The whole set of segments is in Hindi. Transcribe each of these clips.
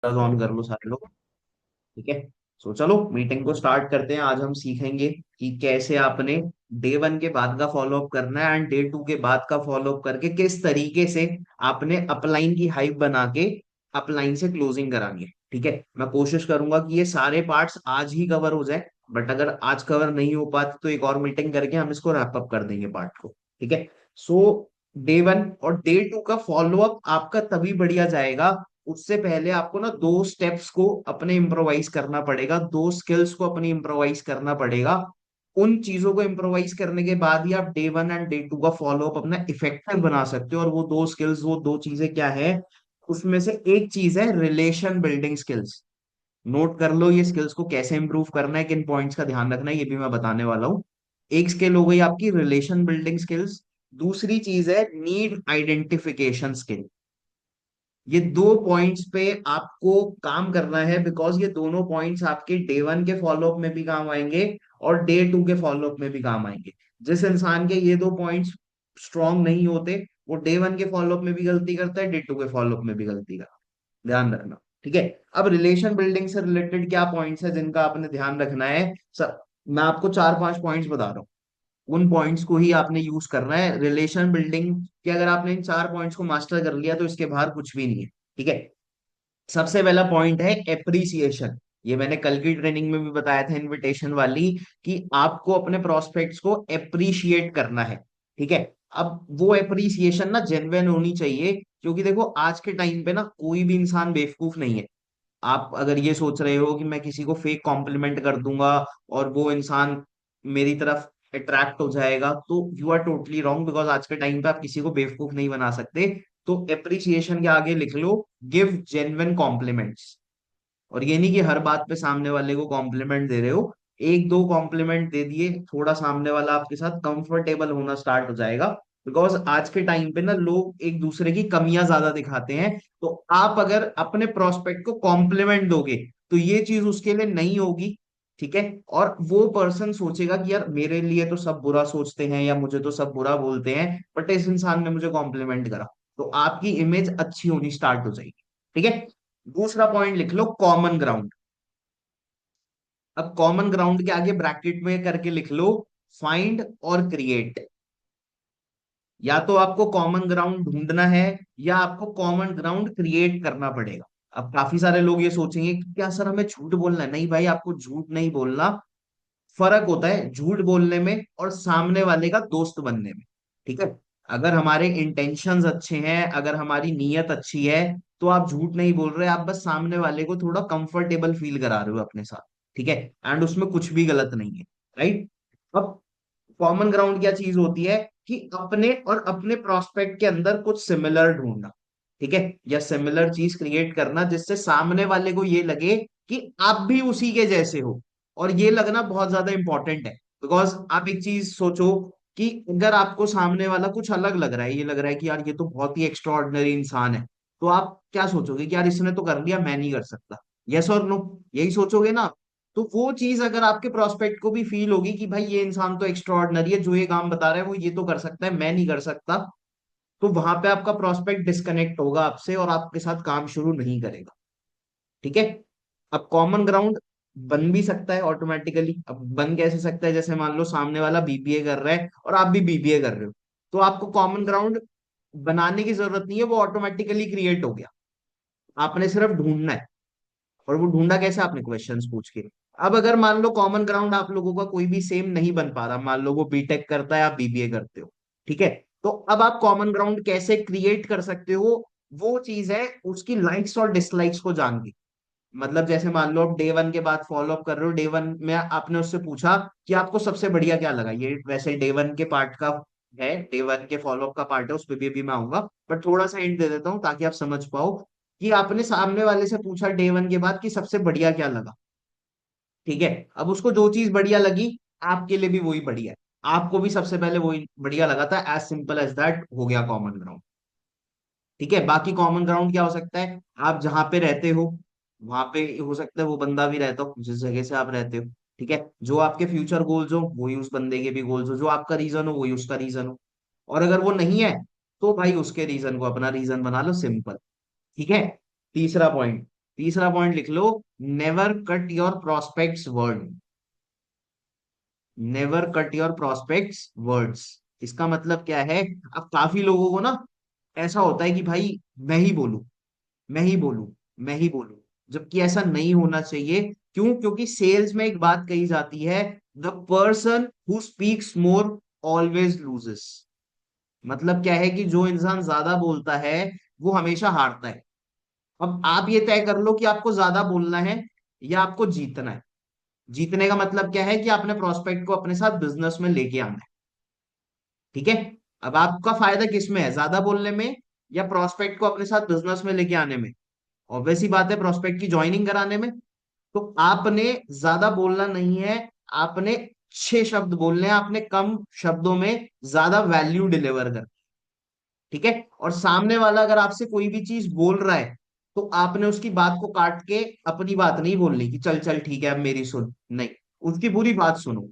ऑन कर लो सारे लोग। ठीक है। सो चलो मीटिंग को स्टार्ट करते हैं। आज हम सीखेंगे कि कैसे आपने डे वन के बाद का फॉलो अप करना है एंड डे टू के बाद का फॉलो अप करके किस तरीके से आपने अपलाइन की हाइप बना के अपलाइन से क्लोजिंग करानी है। ठीक है, मैं कोशिश करूंगा कि ये सारे पार्ट्स आज ही कवर हो जाए, बट अगर आज कवर नहीं हो पाते तो एक और मीटिंग करके हम इसको रैप अप कर देंगे पार्ट को। ठीक है। सो डे वन और डे टू का फॉलो अप आपका तभी बढ़िया जाएगा। उससे पहले आपको ना दो स्टेप्स को अपने इम्प्रोवाइज करना पड़ेगा, दो स्किल्स को अपनी इम्प्रोवाइज करना पड़ेगा। उन चीजों को इम्प्रोवाइज करने के बाद ही आप day one and day two का फॉलो अप अपना इफेक्टिव बना सकते हो। और वो दो स्किल्स, वो दो चीजें क्या है, उसमें से एक चीज है रिलेशन बिल्डिंग स्किल्स। नोट कर लो ये स्किल्स को कैसे इंप्रूव करना है, किन पॉइंट्स का ध्यान रखना है, ये भी मैं बताने वाला हूँ। एक स्किल हो गई आपकी रिलेशन बिल्डिंग स्किल्स। दूसरी चीज है नीड आइडेंटिफिकेशन स्किल। ये दो पॉइंट्स पे आपको काम करना है, बिकॉज ये दोनों पॉइंट्स आपके डे वन के फॉलोअप में भी काम आएंगे और डे टू के फॉलोअप में भी काम आएंगे। जिस इंसान के ये दो पॉइंट्स स्ट्रांग नहीं होते, वो डे वन के फॉलोअप में भी गलती करता है, डे टू के फॉलोअप में भी गलती करता है। ध्यान रखना। ठीक है। अब रिलेशन बिल्डिंग से रिलेटेड क्या पॉइंट्स है जिनका आपने ध्यान रखना है सर? मैं आपको चार पांच पॉइंट्स बता रहा हूँ, उन पॉइंट्स को ही आपने यूज करना है रिलेशन बिल्डिंग के। अगर आपने इन चार पॉइंट्स को मास्टर कर लिया तो इसके बाहर कुछ भी नहीं है। ठीक है। सबसे पहला पॉइंट है एप्रिसिएशन। ये मैंने कल की ट्रेनिंग में भी बताया था, इनविटेशन वाली, कि आपको अपने प्रोस्पेक्ट्स को एप्रिशिएट करना है। ठीक है। अब वो एप्रिसिएशन ना जेन्युइन होनी चाहिए, क्योंकि देखो आज के टाइम पे ना कोई भी इंसान बेवकूफ नहीं है। आप अगर ये सोच रहे हो कि मैं किसी को फेक कॉम्प्लीमेंट कर दूंगा और वो इंसान मेरी तरफ अट्रैक्ट हो जाएगा, तो you are totally wrong, because आज के टाइम पे आप किसी को बेवकूफ नहीं बना सकते। तो एप्रिसिएशन के आगे लिख लो गिव जेन्युइन कॉम्प्लीमेंट्स। और ये नहीं कि हर बात पे सामने वाले को कॉम्प्लीमेंट दे रहे हो, एक दो कॉम्प्लीमेंट दे दिए, थोड़ा सामने वाला आपके साथ कंफर्टेबल होना स्टार्ट हो जाएगा। बिकॉज आज के टाइम पे ना लोग एक दूसरे की कमियां ज्यादा दिखाते हैं। तो आप अगर अपने प्रोस्पेक्ट को कॉम्प्लीमेंट दोगे तो ये चीज उसके लिए नहीं होगी। ठीक है। और वो पर्सन सोचेगा कि यार मेरे लिए तो सब बुरा सोचते हैं या मुझे तो सब बुरा बोलते हैं, बट इस इंसान ने मुझे कॉम्प्लीमेंट करा, तो आपकी इमेज अच्छी होनी स्टार्ट हो जाएगी। ठीक है। दूसरा पॉइंट लिख लो कॉमन ग्राउंड। अब कॉमन ग्राउंड के आगे ब्रैकेट में करके लिख लो फाइंड और क्रिएट। या तो आपको कॉमन ग्राउंड ढूंढना है या आपको कॉमन ग्राउंड क्रिएट करना पड़ेगा। अब काफी सारे लोग ये सोचेंगे कि क्या सर हमें झूठ बोलना है? नहीं भाई, आपको झूठ नहीं बोलना। फर्क होता है झूठ बोलने में और सामने वाले का दोस्त बनने में। ठीक है। अगर हमारे इंटेंशंस अच्छे हैं, अगर हमारी नीयत अच्छी है, तो आप झूठ नहीं बोल रहे, आप बस सामने वाले को थोड़ा कंफर्टेबल फील करा रहे हो अपने साथ। ठीक है। एंड उसमें कुछ भी गलत नहीं है। राइट। अब कॉमन ग्राउंड क्या चीज होती है कि अपने और अपने प्रोस्पेक्ट के अंदर कुछ सिमिलर ढूंढना। ठीक है। या सिमिलर चीज क्रिएट करना जिससे सामने वाले को ये लगे कि आप भी उसी के जैसे हो। और ये लगना बहुत ज्यादा इंपॉर्टेंट है, बिकॉज आप एक चीज सोचो कि अगर आपको सामने वाला कुछ अलग लग रहा है, ये लग रहा है कि यार ये तो बहुत ही एक्स्ट्रॉर्डिनरी इंसान है, तो आप क्या सोचोगे कि यार इसने तो कर लिया, मैं नहीं कर सकता। यस और नो, यही सोचोगे ना। तो वो चीज अगर आपके प्रोस्पेक्ट को भी फील होगी कि भाई ये इंसान तो एक्स्ट्रॉर्डनरी है, जो ये काम बता रहा है वो ये तो कर सकता है, मैं नहीं कर सकता, तो वहां पे आपका प्रोस्पेक्ट डिस्कनेक्ट होगा आपसे और आपके साथ काम शुरू नहीं करेगा। ठीक है। अब कॉमन ग्राउंड बन भी सकता है ऑटोमेटिकली। अब बन कैसे सकता है? जैसे मान लो सामने वाला बीबीए कर रहा है और आप भी बीबीए कर रहे हो, तो आपको कॉमन ग्राउंड बनाने की जरूरत नहीं है, वो ऑटोमेटिकली क्रिएट हो गया। आपने सिर्फ ढूंढना है। और वो ढूंढा कैसे? आपने क्वेश्चंस पूछ के। अब अगर मान लो कॉमन ग्राउंड आप लोगों का कोई भी सेम नहीं बन पा रहा, मान लो वो बीटेक करता है, आप बीबीए करते हो, ठीक है, तो अब आप कॉमन ग्राउंड कैसे क्रिएट कर सकते हो? वो चीज है उसकी लाइक्स और डिसलाइक्स को जान के। मतलब जैसे मान लो आप डे वन के बाद फॉलो अप कर रहे हो, डे वन में आपने उससे पूछा कि आपको सबसे बढ़िया क्या लगा। ये वैसे डे वन के पार्ट का है, डे वन के फॉलो अप का पार्ट है, उस पर भी अभी मैं आऊंगा, बट थोड़ा सा हिंट दे देता हूँ ताकि आप समझ पाओ कि आपने सामने वाले से पूछा डे वन के बाद कि सबसे बढ़िया क्या लगा। ठीक है। अब उसको जो चीज बढ़िया लगी, आपके लिए भी वही बढ़िया है, आपको भी सबसे पहले वही बढ़िया लगा था। एज सिंपल एज दैट, हो गया कॉमन ग्राउंड। ठीक है। बाकी कॉमन ग्राउंड क्या हो सकता है? आप जहां पे रहते हो वहां पे हो सकता है वो बंदा भी रहता हो जिस जगह से आप रहते हो। ठीक है। जो आपके फ्यूचर गोल्स हो वही उस बंदे के भी गोल्स हो, जो आपका रीजन हो वही उसका रीजन हो। और अगर वो नहीं है तो भाई उसके रीजन को अपना रीजन बना लो, सिंपल। ठीक है। तीसरा पॉइंट, तीसरा पॉइंट लिख लो, never cut your prospects word. Never cut your prospects words. इसका मतलब क्या है? अब काफी लोगों को ना ऐसा होता है कि भाई मैं ही बोलूं, मैं ही बोलूं, मैं ही बोलूं, जबकि ऐसा नहीं होना चाहिए। क्यों? क्योंकि सेल्स में एक बात कही जाती है, the person who speaks more always loses. मतलब क्या है कि जो इंसान ज्यादा बोलता है वो हमेशा हारता है। अब आप ये तय कर लो कि आपको ज्यादा बोलना है या आपको जीतना है। जीतने का मतलब क्या है कि आपने प्रोस्पेक्ट को अपने साथ बिजनेस में लेके आना है। ठीक है। अब आपका फायदा किस में है, ज्यादा बोलने में या प्रोस्पेक्ट को अपने साथ बिजनेस में लेके आने में? ऑब्वियस ही बात है, प्रोस्पेक्ट की ज्वाइनिंग कराने में। तो आपने ज्यादा बोलना नहीं है, आपने 6 शब्द बोलने हैं, आपने कम शब्दों में ज्यादा वैल्यू डिलीवर कर। ठीक है। और सामने वाला अगर आपसे कोई भी चीज बोल रहा है तो आपने उसकी बात को काट के अपनी बात नहीं बोलनी कि चल चल ठीक है अब मेरी सुन, नहीं, उसकी पूरी बात सुनो।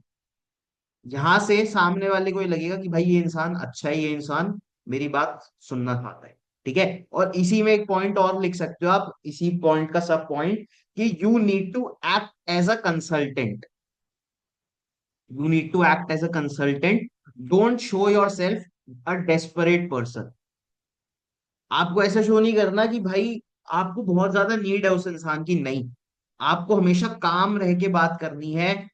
यहां से सामने वाले को ये लगेगा कि भाई ये इंसान अच्छा है, ये इंसान मेरी बात सुनना चाहता है। ठीक है। और इसी में एक पॉइंट और लिख सकते हो आप, इसी पॉइंट का सब पॉइंट, कि you need to act as a consultant. You need to act as a consultant. Don't show yourself a desperate person. आपको ऐसा शो नहीं करना कि भाई आपको बहुत ज्यादा नीड है उस इंसान की, नहीं। आपको हमेशा काम रह के बात करनी है।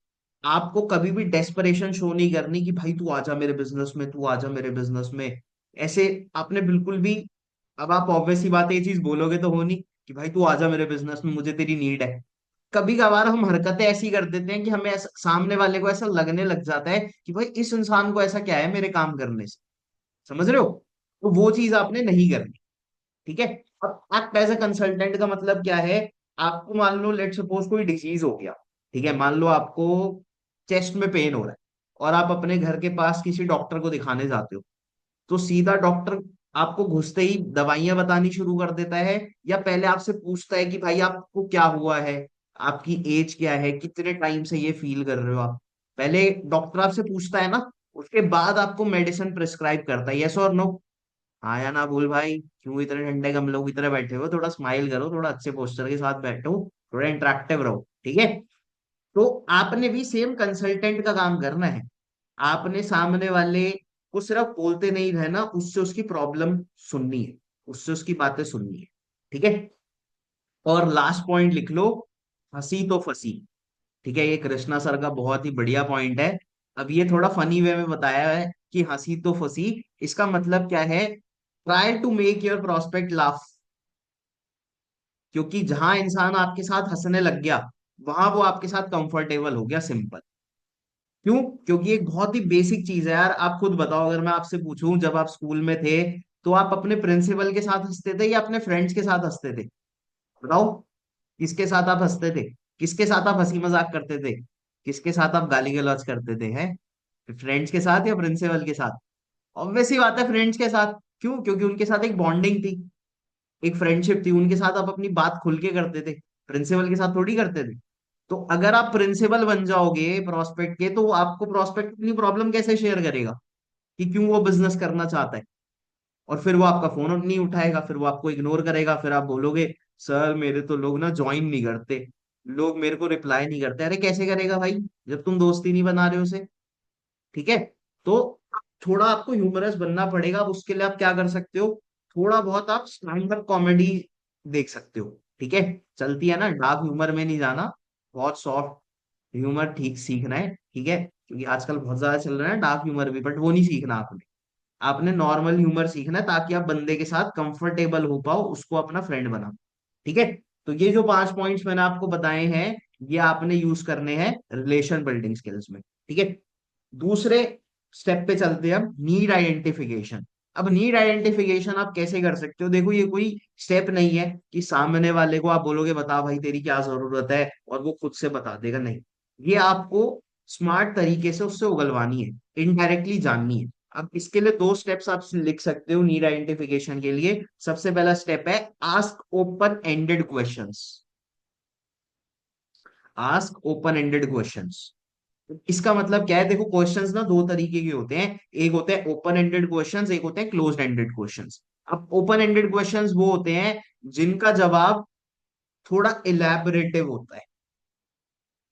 आपको कभी भी डेस्परेशन शो नहीं करनी कि भाई तू आजा मेरे बिजनेस में, तू आजा मेरे बिजनेस में। ऐसे आपने बिल्कुल भी, अब आप ऑब्वियस ही बात है, ये चीज बोलोगे तो हो नहीं कि भाई तू आजा मेरे बिजनेस में, मुझे तेरी नीड है। कभी कभार हम हरकतें ऐसी कर देते हैं कि हमें ऐसा, सामने वाले को ऐसा लगने लग जाता है कि भाई इस इंसान को ऐसा क्या है मेरे काम करने से। समझ रहे हो? तो वो चीज आपने नहीं करनी। ठीक है। अब एक्ट एज ए कंसल्टेंट का मतलब क्या है? आपको मान लो लेट सपोज कोई डिजीज हो गया। ठीक है। मान लो आपको चेस्ट में पेन हो रहा है और आप अपने घर के पास किसी डॉक्टर को दिखाने जाते हो, तो सीधा डॉक्टर आपको घुसते ही दवाइयां बतानी शुरू कर देता है, या पहले आपसे पूछता है कि भाई आपको क्या हुआ है, आपकी एज क्या है, कितने टाइम से ये फील कर रहे हो आप? पहले डॉक्टर आपसे पूछता है ना, उसके बाद आपको मेडिसिन प्रिस्क्राइब करता है। यस और नो? हाँ या ना बोल भाई, क्यों इतने ठंडे गमलों की तरह बैठे हो? थोड़ा स्माइल करो, थोड़ा अच्छे पोस्टर के साथ बैठो, थोड़ा इंटरेक्टिव रहो। ठीक है। तो आपने भी सेम कंसल्टेंट का काम करना है। आपने सामने वाले को सिर्फ बोलते नहीं रहना, उससे उसकी प्रॉब्लम सुननी है, उससे उसकी बातें सुननी है। ठीक है। और लास्ट पॉइंट लिख लो, हंसी तो फंसी। ठीक है। ये कृष्णा सर का बहुत ही बढ़िया पॉइंट है। अब ये थोड़ा फनी वे में बताया है कि हंसी तो फंसी। इसका मतलब क्या है? Try to make your prospect laugh. क्योंकि जहां इंसान आपके साथ हंसने लग गया, वहां वो आपके साथ कंफर्टेबल हो गया, सिंपल। क्यों? क्योंकि एक बहुत ही बेसिक चीज है यार। आप खुद बताओ, अगर मैं आपसे पूछूं जब आप स्कूल में थे तो आप अपने प्रिंसिपल के साथ हंसते थे या अपने फ्रेंड्स के साथ हंसते थे? बताओ, किसके साथ आप हंसते थे? किसके साथ आप हंसी मजाक करते थे? किसके साथ आप गाली गलौज करते थे? हैं? फ्रेंड्स के साथ या प्रिंसिपल के साथ? ऑब्वियस ही बात है, फ्रेंड्स के साथ। क्यों? क्योंकि उनके साथ एक बॉन्डिंग थी, एक फ्रेंडशिप थी, उनके साथ आप अपनी बात खुल के करते थे। प्रिंसिपल के साथ थोड़ी करते थे। तो अगर आप प्रिंसिपल बन जाओगे प्रोस्पेक्ट के, तो आपको प्रोस्पेक्ट अपनी प्रॉब्लम कैसे शेयर करेगा कि क्यों वो बिजनेस करना चाहता है? और फिर वो आपका फोन नहीं उठाएगा, फिर वो आपको इग्नोर करेगा, फिर आप बोलोगे सर मेरे तो लोग ना ज्वाइन नहीं करते, लोग मेरे को रिप्लाई नहीं करते। अरे कैसे करेगा भाई, जब तुम दोस्ती नहीं बना रहे हो उसे। ठीक है। तो थोड़ा आपको ह्यूमरस बनना पड़ेगा। अब उसके लिए आप क्या कर सकते हो? थोड़ा बहुत आप स्टैंड अप कॉमेडी देख सकते हो। ठीक है। चलती है ना, डार्क ह्यूमर में नहीं जाना, बहुत सॉफ्ट ह्यूमर ठीक सीखना है। ठीक है। क्योंकि आजकल बहुत ज्यादा चल रहा है डार्क ह्यूमर भी, बट वो नहीं सीखना आपने। आपने नॉर्मल ह्यूमर सीखना है ताकि आप बंदे के साथ कंफर्टेबल हो पाओ, उसको अपना फ्रेंड बना। ठीक है। तो ये जो 5 पॉइंट्स मैंने आपको बताए हैं, ये आपने यूज करने हैं रिलेशन बिल्डिंग स्किल्स में। ठीक है। दूसरे स्टेप पे चलते हैं हम, नीड आइडेंटिफिकेशन। अब नीड आइडेंटिफिकेशन आप कैसे कर सकते हो? देखो, ये कोई स्टेप नहीं है कि सामने वाले को आप बोलोगे बता भाई तेरी क्या जरूरत है और वो खुद से बता देगा, नहीं। ये आपको स्मार्ट तरीके से उससे उगलवानी है, इनडायरेक्टली जाननी है। अब इसके लिए 2 स्टेप्स आप लिख सकते हो नीड आइडेंटिफिकेशन के लिए। सबसे पहला स्टेप है, ask open ended questions. Ask open ended questions. इसका मतलब क्या है? देखो, क्वेश्चंस ना 2 तरीके के होते हैं, एक होते हैं ओपन एंडेड क्वेश्चंस, एक होते हैं क्लोज्ड एंडेड क्वेश्चंस। अब ओपन एंडेड क्वेश्चंस वो होते हैं जिनका जवाब थोड़ा इलेबोरेटिव होता है।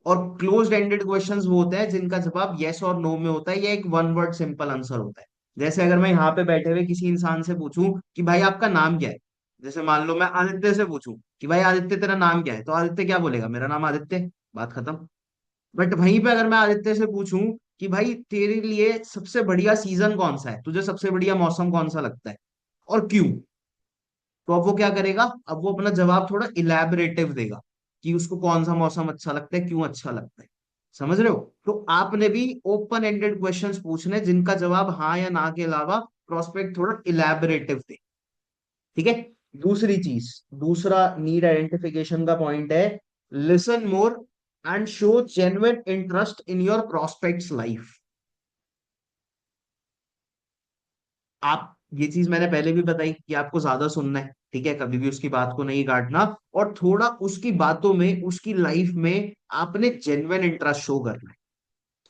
और क्लोज्ड एंडेड क्वेश्चंस वो होते हैं जिनका जवाब यस और नो में होता है या एक वन वर्ड सिंपल आंसर होता है। जैसे अगर मैं यहाँ पे बैठे हुए किसी इंसान से पूछूं कि भाई आपका नाम क्या है, जैसे मान लो मैं आदित्य से पूछूं कि भाई आदित्य तेरा नाम क्या है, तो आदित्य क्या बोलेगा, मेरा नाम आदित्य, बात खत्म। बट वहीं पे अगर मैं आदित्य से पूछूं कि भाई तेरे लिए सबसे बढ़िया सीजन कौन सा है, तुझे सबसे बढ़िया मौसम कौन सा लगता है और क्यों, तो अब वो क्या करेगा, अब वो अपना जवाब थोड़ा इलेबोरेटिव देगा कि उसको कौन सा मौसम अच्छा लगता है, क्यों अच्छा लगता है। समझ रहे हो? तो आपने भी ओपन एंडेड क्वेश्चंस पूछने जिनका जवाब हाँ या ना के अलावा प्रोस्पेक्ट थोड़ा इलेबोरेटिव दे। ठीक है। दूसरी चीज, दूसरा नीड आइडेंटिफिकेशन का पॉइंट है, listen more and show genuine interest in your prospects life. आप, ये चीज मैंने पहले भी बताई कि आपको ज्यादा सुनना है, ठीक है, कभी भी उसकी बात को नहीं काटना, और थोड़ा उसकी बातों में, उसकी लाइफ में आपने जेन्युइन इंटरेस्ट शो करना है।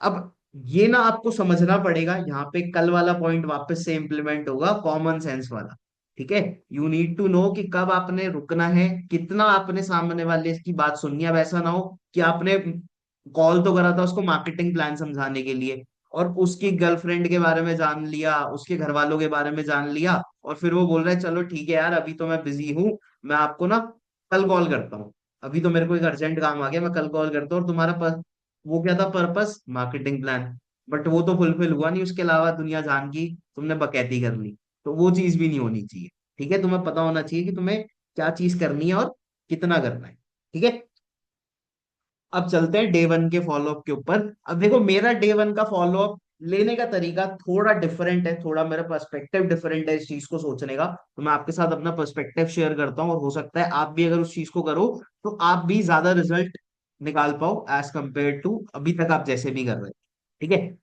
अब ये ना आपको समझना पड़ेगा, यहाँ पे कल वाला पॉइंट वापस से इंप्लीमेंट होगा, कॉमन सेंस वाला। ठीक है। यू नीड टू नो कि कब आपने रुकना है, कितना आपने सामने वाले की बात सुननी है। अब ऐसा ना हो कि आपने कॉल तो करा था उसको मार्केटिंग प्लान समझाने के लिए, और उसकी गर्लफ्रेंड के बारे में जान लिया, उसके घर वालों के बारे में जान लिया, और फिर वो बोल रहा है चलो ठीक है यार अभी तो मैं बिजी हूँ, मैं आपको ना कल कॉल करता हूँ, अभी तो मेरे को एक अर्जेंट काम आ गया, मैं कल कॉल करता हूँ। और तुम्हारा वो क्या था पर्पस, मार्केटिंग प्लान, बट वो तो फुलफिल हुआ नहीं, उसके अलावा दुनिया जान की तुमने बकैती कर ली। तो वो चीज भी नहीं होनी चाहिए। ठीक है, तुम्हें पता होना चाहिए कि तुम्हें क्या चीज करनी है और कितना करना है। ठीक है। अब चलते हैं डे वन के फॉलोअप के ऊपर। अब देखो मेरा डे वन का फॉलोअप लेने का तरीका थोड़ा डिफरेंट है, थोड़ा मेरा पर्सपेक्टिव डिफरेंट है इस चीज को सोचने का। तो मैं आपके साथ अपना पर्सपेक्टिव शेयर करता हूँ, और हो सकता है आप भी अगर उस चीज को करो तो आप भी ज्यादा रिजल्ट निकाल पाओ एज कंपेयर टू अभी तक आप जैसे भी कर रहे हैं। ठीक है।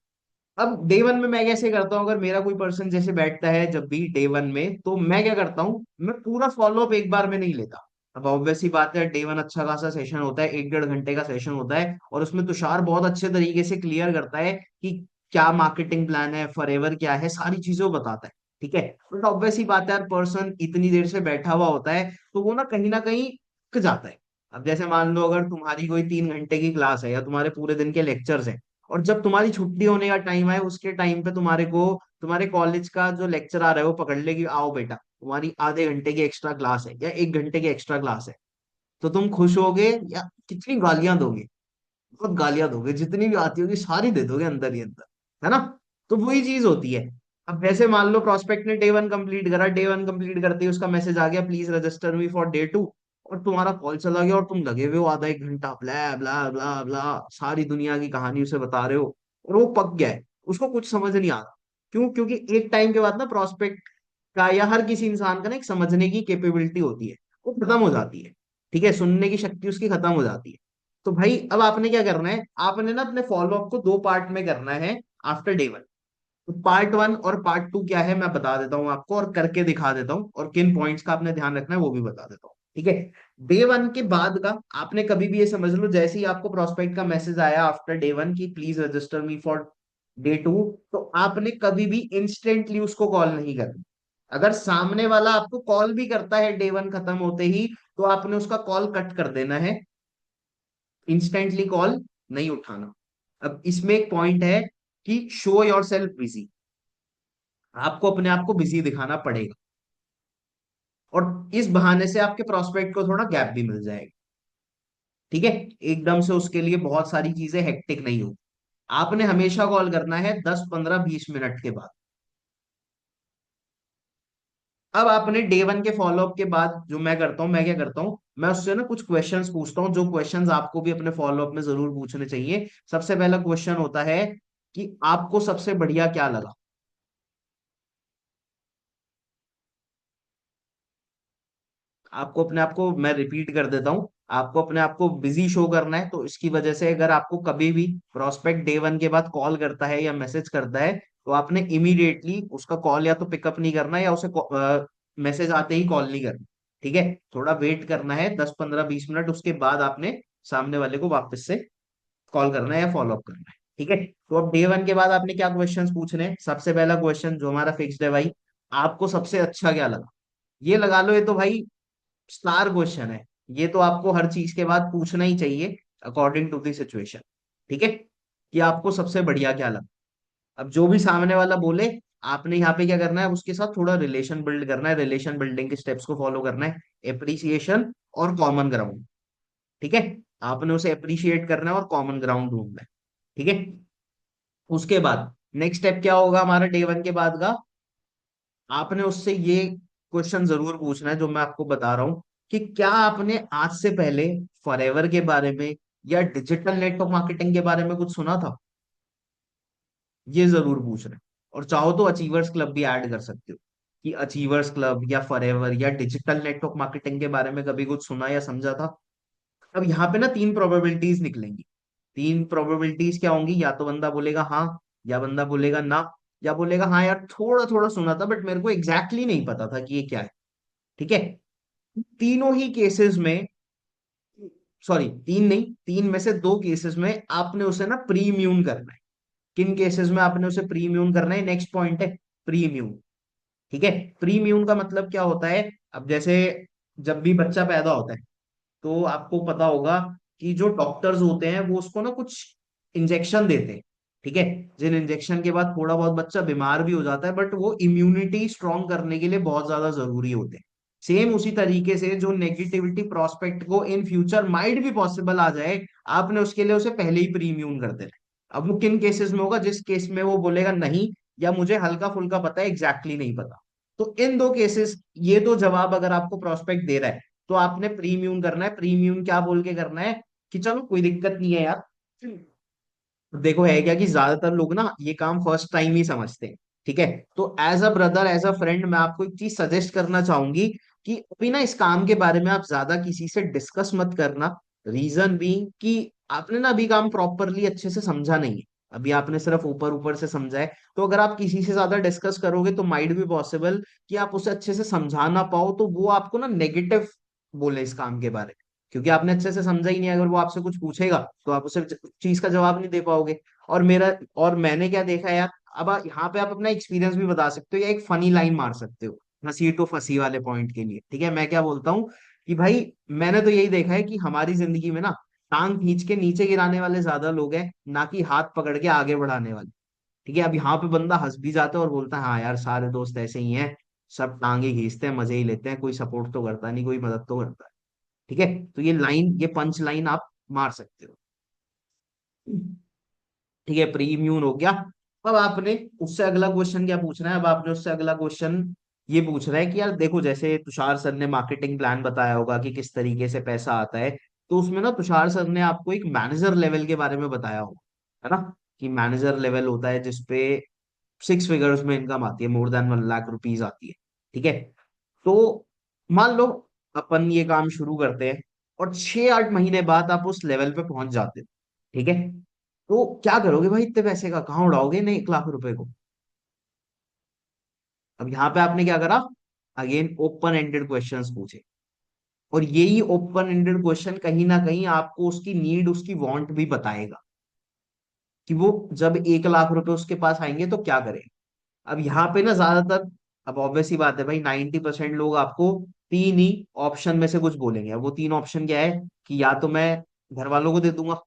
अब डे वन में मैं कैसे करता हूँ, अगर मेरा कोई पर्सन जैसे बैठता है जब भी डे वन में, तो मैं क्या करता हूँ, मैं पूरा फॉलोअप एक बार में नहीं लेता। अब ऑब्वियस सी बात है, डे वन अच्छा खासा सेशन होता है, 1-1.5 घंटे का सेशन होता है, और उसमें तुषार बहुत अच्छे तरीके से क्लियर करता है कि क्या मार्केटिंग प्लान है, फॉरएवर क्या है, सारी चीजें वो बताता है। ठीक है। बट ऑब्वियस सी बात है यार, पर्सन इतनी देर से बैठा हुआ होता है तो वो ना कहीं थक जाता है। अब जैसे मान लो अगर तुम्हारी कोई 3 घंटे की क्लास है या तुम्हारे पूरे दिन के लेक्चर्स हैं, और जब तुम्हारी छुट्टी होने का टाइम आए उसके टाइम पे तुम्हारे को तुम्हारे कॉलेज का जो लेक्चर आ रहा है वो पकड़ ले कि आओ बेटा तुम्हारी आधे घंटे की एक्स्ट्रा क्लास है या 1 घंटे की एक्स्ट्रा क्लास है, तो तुम खुश होगे या कितनी गालियां दोगे? बहुत गालियां दोगे, जितनी भी आती होगी सारी दे दोगे अंदर ही अंदर, है ना? तो वही चीज होती है। अब वैसे मान लो प्रोस्पेक्ट ने डे वन कंप्लीट करा, डे वन कंप्लीट करते ही उसका मैसेज आ गया please register me for day two, और तुम्हारा कॉल चला गया और तुम लगे हुए हो आधा 1 घंटा ब्ला ब्ला ब्ला ब्ला, सारी दुनिया की कहानी उसे बता रहे हो, और वो पक गया है, उसको कुछ समझ नहीं आ रहा। क्यों? क्योंकि एक टाइम के बाद ना प्रोस्पेक्ट का या हर किसी इंसान का ना एक समझने की कैपेबिलिटी होती है, वो खत्म हो जाती है। ठीक है, सुनने की शक्ति उसकी खत्म हो जाती है। तो भाई अब आपने क्या करना है, आपने ना अपने फॉलोअप को 2 पार्ट में करना है आफ्टर डे वन। तो पार्ट वन और पार्ट टू क्या है मैं बता देता हूँ आपको, और करके दिखा देता हूँ, और किन पॉइंट्स का आपने ध्यान रखना है वो भी बता देता हूँ। ठीक है। डे वन के बाद का आपने कभी भी ये समझ लो, जैसे ही आपको प्रोस्पेक्ट का मैसेज आया आफ्टर डे वन की please register me for day two, तो आपने कभी भी इंस्टेंटली उसको कॉल नहीं करना। अगर सामने वाला आपको कॉल भी करता है डे वन खत्म होते ही, तो आपने उसका कॉल कट कर देना है, इंस्टेंटली कॉल नहीं उठाना। अब इसमें एक पॉइंट है कि शो योर सेल्फ बिजी, आपको अपने आप को बिजी दिखाना पड़ेगा, और इस बहाने से आपके प्रोस्पेक्ट को थोड़ा गैप भी मिल जाएगा। ठीक है। एकदम से उसके लिए बहुत सारी चीजें हेक्टिक नहीं होगी। आपने हमेशा कॉल करना है 10-15-20 मिनट के बाद। अब आपने डे वन के फॉलोअप के बाद जो मैं करता हूँ, मैं क्या करता हूँ, मैं उससे ना कुछ क्वेश्चंस पूछता हूँ, जो क्वेश्चंस आपको भी अपने फॉलोअप में जरूर पूछने चाहिए। सबसे पहला क्वेश्चन होता है कि आपको सबसे बढ़िया क्या लगा। आपको अपने आप को, मैं रिपीट कर देता हूँ, आपको अपने आप को बिजी शो करना है, तो इसकी वजह से अगर आपको कभी भी प्रोस्पेक्ट डे वन के बाद कॉल करता है या मैसेज करता है, तो आपने इमीडिएटली उसका कॉल या तो पिकअप नहीं करना या उसे मैसेज आते ही कॉल नहीं करना। ठीक है। थोड़ा वेट करना है 10-15-20 मिनट, उसके बाद आपने सामने वाले को वापस से कॉल करना है या फॉलोअप करना है। ठीक है। तो अब डे वन के बाद आपने क्या क्वेश्चंस पूछने हैं, सबसे पहला क्वेश्चन जो हमारा फिक्स्ड है भाई, आपको सबसे अच्छा क्या लगा। ये लगा लो, ये तो भाई स्टार क्वेश्चन है। ये तो आपको हर चीज के बाद पूछना ही चाहिए अकॉर्डिंग टू द सिचुएशन। ठीक है, कि आपको सबसे बढ़िया क्या लगा। अब जो भी सामने वाला बोले, आपने यहाँ पे क्या करना है, उसके साथ थोड़ा रिलेशन बिल्ड करना है, रिलेशन बिल्डिंग के स्टेप्स को फॉलो करना है। एप्रिसिएशन और कॉमन ग्राउंड। ठीक है, आपने उसे अप्रिशिएट करना है और कॉमन ग्राउंड ढूंढना है। ठीक है, उसके बाद नेक्स्ट स्टेप क्या होगा हमारा डे वन के बाद का, आपने उससे ये क्वेश्चन जरूर पूछना है जो मैं आपको बता रहा हूं, कि क्या आपने आज से पहले फॉरएवर के बारे में या डिजिटल नेटवर्क मार्केटिंग के बारे में कुछ सुना था। ये जरूर पूछ रहे हैं। और चाहो तो अचीवर्स क्लब भी ऐड कर सकते हो, कि अचीवर्स क्लब या फॉरएवर या डिजिटल नेटवर्क मार्केटिंग के बारे में कभी कुछ सुना या समझा था। अब यहाँ पे ना तीन प्रोबेबिलिटीज निकलेंगी। तीन प्रोबेबिलिटीज क्या होंगी, या तो बंदा बोलेगा हाँ, या बंदा बोलेगा ना, या बोलेगा हाँ यार थोड़ा थोड़ा सुना था बट मेरे को एग्जैक्टली नहीं पता था कि ये क्या है। ठीक है, तीनों ही केसेस में, सॉरी तीन नहीं, तीन में से दो केसेस में आपने उसे ना प्रीम्यून करना है। किन केसेस में आपने उसे प्रीम्यून करना है, नेक्स्ट पॉइंट है प्रीम्यून। ठीक है, प्रीम्यून का मतलब क्या होता है। अब जैसे जब भी बच्चा पैदा होता है, तो आपको पता होगा कि जो डॉक्टर्स होते हैं वो उसको ना कुछ इंजेक्शन देते हैं। ठीक है, जिन इंजेक्शन के बाद थोड़ा बहुत बच्चा बीमार भी हो जाता है, बट वो इम्यूनिटी स्ट्रांग करने के लिए बहुत ज्यादा जरूरी होते हैं। सेम उसी तरीके से जो नेगेटिविटी प्रोस्पेक्ट को इन फ्यूचर माइट भी पॉसिबल आ जाए, आपने उसके लिए उसे पहले ही प्री इम्यून कर देना। अब वो किन केसेस में होगा, जिस केस में वो बोलेगा नहीं, या मुझे हल्का फुल्का पता है एग्जैक्टली नहीं पता। तो इन दो केसेस, ये दो जवाब अगर आपको प्रोस्पेक्ट दे रहा है, तो आपने प्रीम्यून करना है। प्रीम्यून क्या बोल के करना है, कि चलो कोई दिक्कत नहीं है यार। देखो है क्या, कि ज्यादातर लोग ना ये काम फर्स्ट टाइम ही समझते हैं। ठीक है, तो as a brother as a friend मैं आपको एक चीज सजेस्ट करना चाहूंगी, कि अभी ना इस काम के बारे में आप ज्यादा किसी से डिस्कस मत करना। रीजन भी कि आपने ना अभी काम प्रॉपरली अच्छे से समझा नहीं है। अभी आपने सिर्फ ऊपर ऊपर से समझा है। तो अगर आप किसी से ज्यादा डिस्कस करोगे तो माइट भी पॉसिबल कि आप उसे अच्छे से समझा ना पाओ, तो वो आपको ना नेगेटिव बोले इस काम के बारे में। क्योंकि आपने अच्छे से समझा ही नहीं, अगर वो आपसे कुछ पूछेगा तो आप उसे चीज का जवाब नहीं दे पाओगे। और मैंने क्या देखा यार, अब यहाँ पे आप अपना एक्सपीरियंस भी बता सकते हो या एक फनी लाइन मार सकते हो हंसी टू फंसी वाले पॉइंट के लिए। ठीक है, मैं क्या बोलता हूँ कि भाई मैंने तो यही देखा है कि हमारी जिंदगी में ना टांग खींच के नीचे गिराने वाले ज्यादा लोग हैं, ना कि हाथ पकड़ के आगे बढ़ाने वाले। ठीक है, अब यहाँ पे बंदा हंस भी जाता है और बोलता है हाँ यार सारे दोस्त ऐसे ही हैं, सब टांगे खींचते हैं मजे ही लेते हैं, कोई सपोर्ट तो करता नहीं, कोई मदद तो करता है। ठीक है, तो ये लाइन, ये पंच लाइन आप मार सकते हो। ठीक है, प्री इम्यून हो गया। अब आपने उससे अगला क्वेश्चन क्या पूछना है, अब आपने उससे अगला क्वेश्चन ये पूछ रहा है कि यार देखो, जैसे तुषार सर ने मार्केटिंग प्लान बताया होगा कि किस तरीके से पैसा आता है, तो उसमें ना तुषार सर ने आपको एक मैनेजर लेवल के बारे में बताया होगा, है ना, कि मैनेजर लेवल होता है जिसपे 6 फिगर्स में इनकम आती है, more than 1 लाख रुपीज आती है। ठीक है, तो मान लो अपन ये काम शुरू करते हैं और 6-8 महीने बाद आप उस लेवल पे पहुंच जाते हो। ठीक है, तो क्या करोगे भाई, इतने पैसे का कहाँ उड़ाओगे नहीं 1 लाख रुपए को। अब यहाँ पे आपने क्या करा, अगेन ओपन एंडेड क्वेश्चंस पूछे। और यही ओपन एंडेड क्वेश्चन कहीं ना कहीं आपको उसकी नीड, उसकी वांट भी बताएगा, कि वो जब 1 लाख रुपए उसके पास आएंगे तो क्या करे। अब यहाँ पे ना ज्यादातर, अब ऑब्वियस ही बात है भाई, 90% लोग आपको तीन ही ऑप्शन में से कुछ बोलेंगे। अब वो तीन ऑप्शन क्या है, कि या तो मैं घर वालों को दे दूंगा,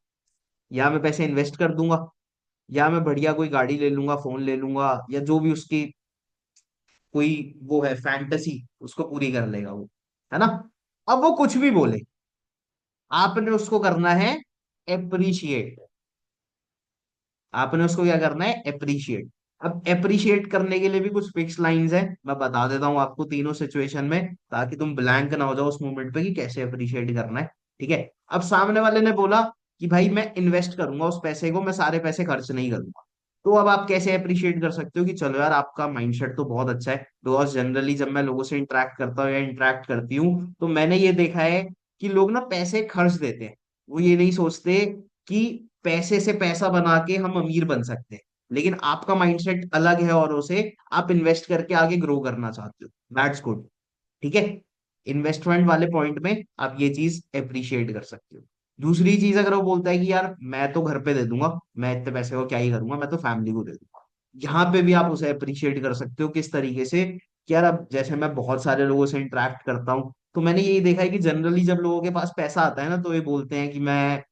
या मैं पैसे इन्वेस्ट कर दूंगा, या मैं बढ़िया कोई गाड़ी ले लूंगा, फोन ले लूंगा, या जो भी उसकी कोई वो है फैंटेसी, उसको पूरी कर लेगा वो, है ना। अब वो कुछ भी बोले, आपने उसको करना है अप्रिशिएट। आपने उसको क्या करना है, अप्रिशिएट। अब अप्रिशिएट करने के लिए भी कुछ फिक्स लाइंस है, मैं बता देता हूँ आपको तीनों सिचुएशन में, ताकि तुम ब्लैंक ना हो जाओ उस मोमेंट पे कि कैसे अप्रिशिएट करना है। ठीक है, अब सामने वाले ने बोला कि भाई मैं इन्वेस्ट करूंगा उस पैसे को, मैं सारे पैसे खर्च नहीं करूंगा। तो अब आप कैसे अप्रिशिएट कर सकते हो कि चलो यार आपका माइंडसेट तो बहुत अच्छा है। बिकॉज जनरली जब मैं लोगों से इंटरेक्ट करता हूँ या इंटरेक्ट करती हूँ, तो मैंने ये देखा है कि लोग ना पैसे खर्च देते हैं। वो ये नहीं सोचते कि पैसे से पैसा बना के हम अमीर बन सकते हैं। लेकिन आपका माइंडसेट अलग है औरों से, आप इन्वेस्ट करके आगे ग्रो करना चाहते हो, दैट्स गुड। ठीक है, इन्वेस्टमेंट वाले पॉइंट में आप ये चीज अप्रिशिएट कर सकते हो। दूसरी चीज, अगर वो बोलता है कि यार मैं तो घर पे दे दूंगा, मैं इतने पैसे को क्या ही करूंगा, मैं तो फैमिली को दे दूंगा, यहाँ पे भी आप उसे अप्रिशिएट कर सकते हो। किस तरीके से, कि यार अब जैसे मैं बहुत सारे लोगों से इंटरेक्ट करता हूँ, तो मैंने यही देखा है कि जनरली जब लोगों के पास पैसा आता है ना, तो ये बोलते हैं कि मैं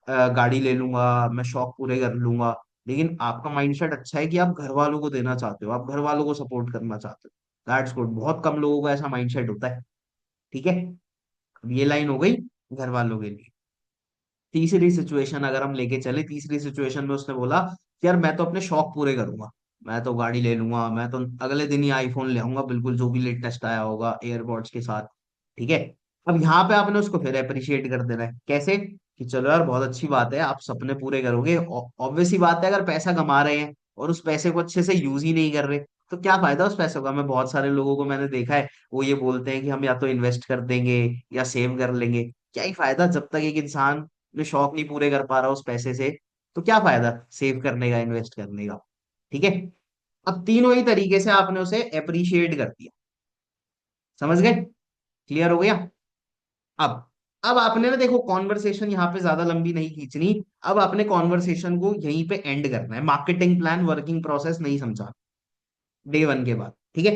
गाड़ी ले लूंगा, मैं शौक पूरे कर लूंगा। लेकिन आपका माइंडसेट अच्छा है कि आप घर वालों को देना चाहते हो, आप घर वालों को सपोर्ट करना चाहते हो, दैट्स गुड। बहुत कम लोगों का ऐसा माइंडसेट होता है। ठीक है, अब ये लाइन हो गई घर वालों के लिए। तीसरी सिचुएशन अगर हम लेके चले, तीसरी सिचुएशन में उसने बोला कि यार मैं तो अपने शौक पूरे करूंगा, मैं तो गाड़ी ले लूंगा, मैं तो अगले दिन ही आईफोन ले आऊंगा, बिल्कुल जो भी लेटेस्ट आया होगा एयरपॉड्स के साथ। ठीक है, अब यहाँ पे आपने उसको फिर अप्रिशिएट कर देना है। कैसे? कि चलो यार बहुत अच्छी बात है, आप सपने पूरे करोगे। ऑब्वियस सी बात है, अगर पैसा कमा रहे हैं और उस पैसे को अच्छे से यूज ही नहीं कर रहे, तो क्या फायदा उस पैसों का। मैं बहुत सारे लोगों को मैंने देखा है, वो ये बोलते हैं कि हम या तो इन्वेस्ट कर देंगे या सेव कर लेंगे। क्या ही फायदा जब तक एक इंसान अपने शौक नहीं पूरे कर पा रहा उस पैसे से। तो क्या फायदा सेव करने का, इन्वेस्ट करने का। ठीक है, अब तीनों ही तरीके से आपने उसे अप्रिशिएट कर दिया। समझ गए? क्लियर हो गया? अब अब आपने ना देखो, कॉन्वर्सेशन यहाँ पे ज्यादा लंबी नहीं खींचनी। अब आपने कॉन्वर्सेशन को यहीं पे एंड करना है, मार्केटिंग प्लान वर्किंग प्रोसेस नहीं समझा डे वन के बाद। ठीक है,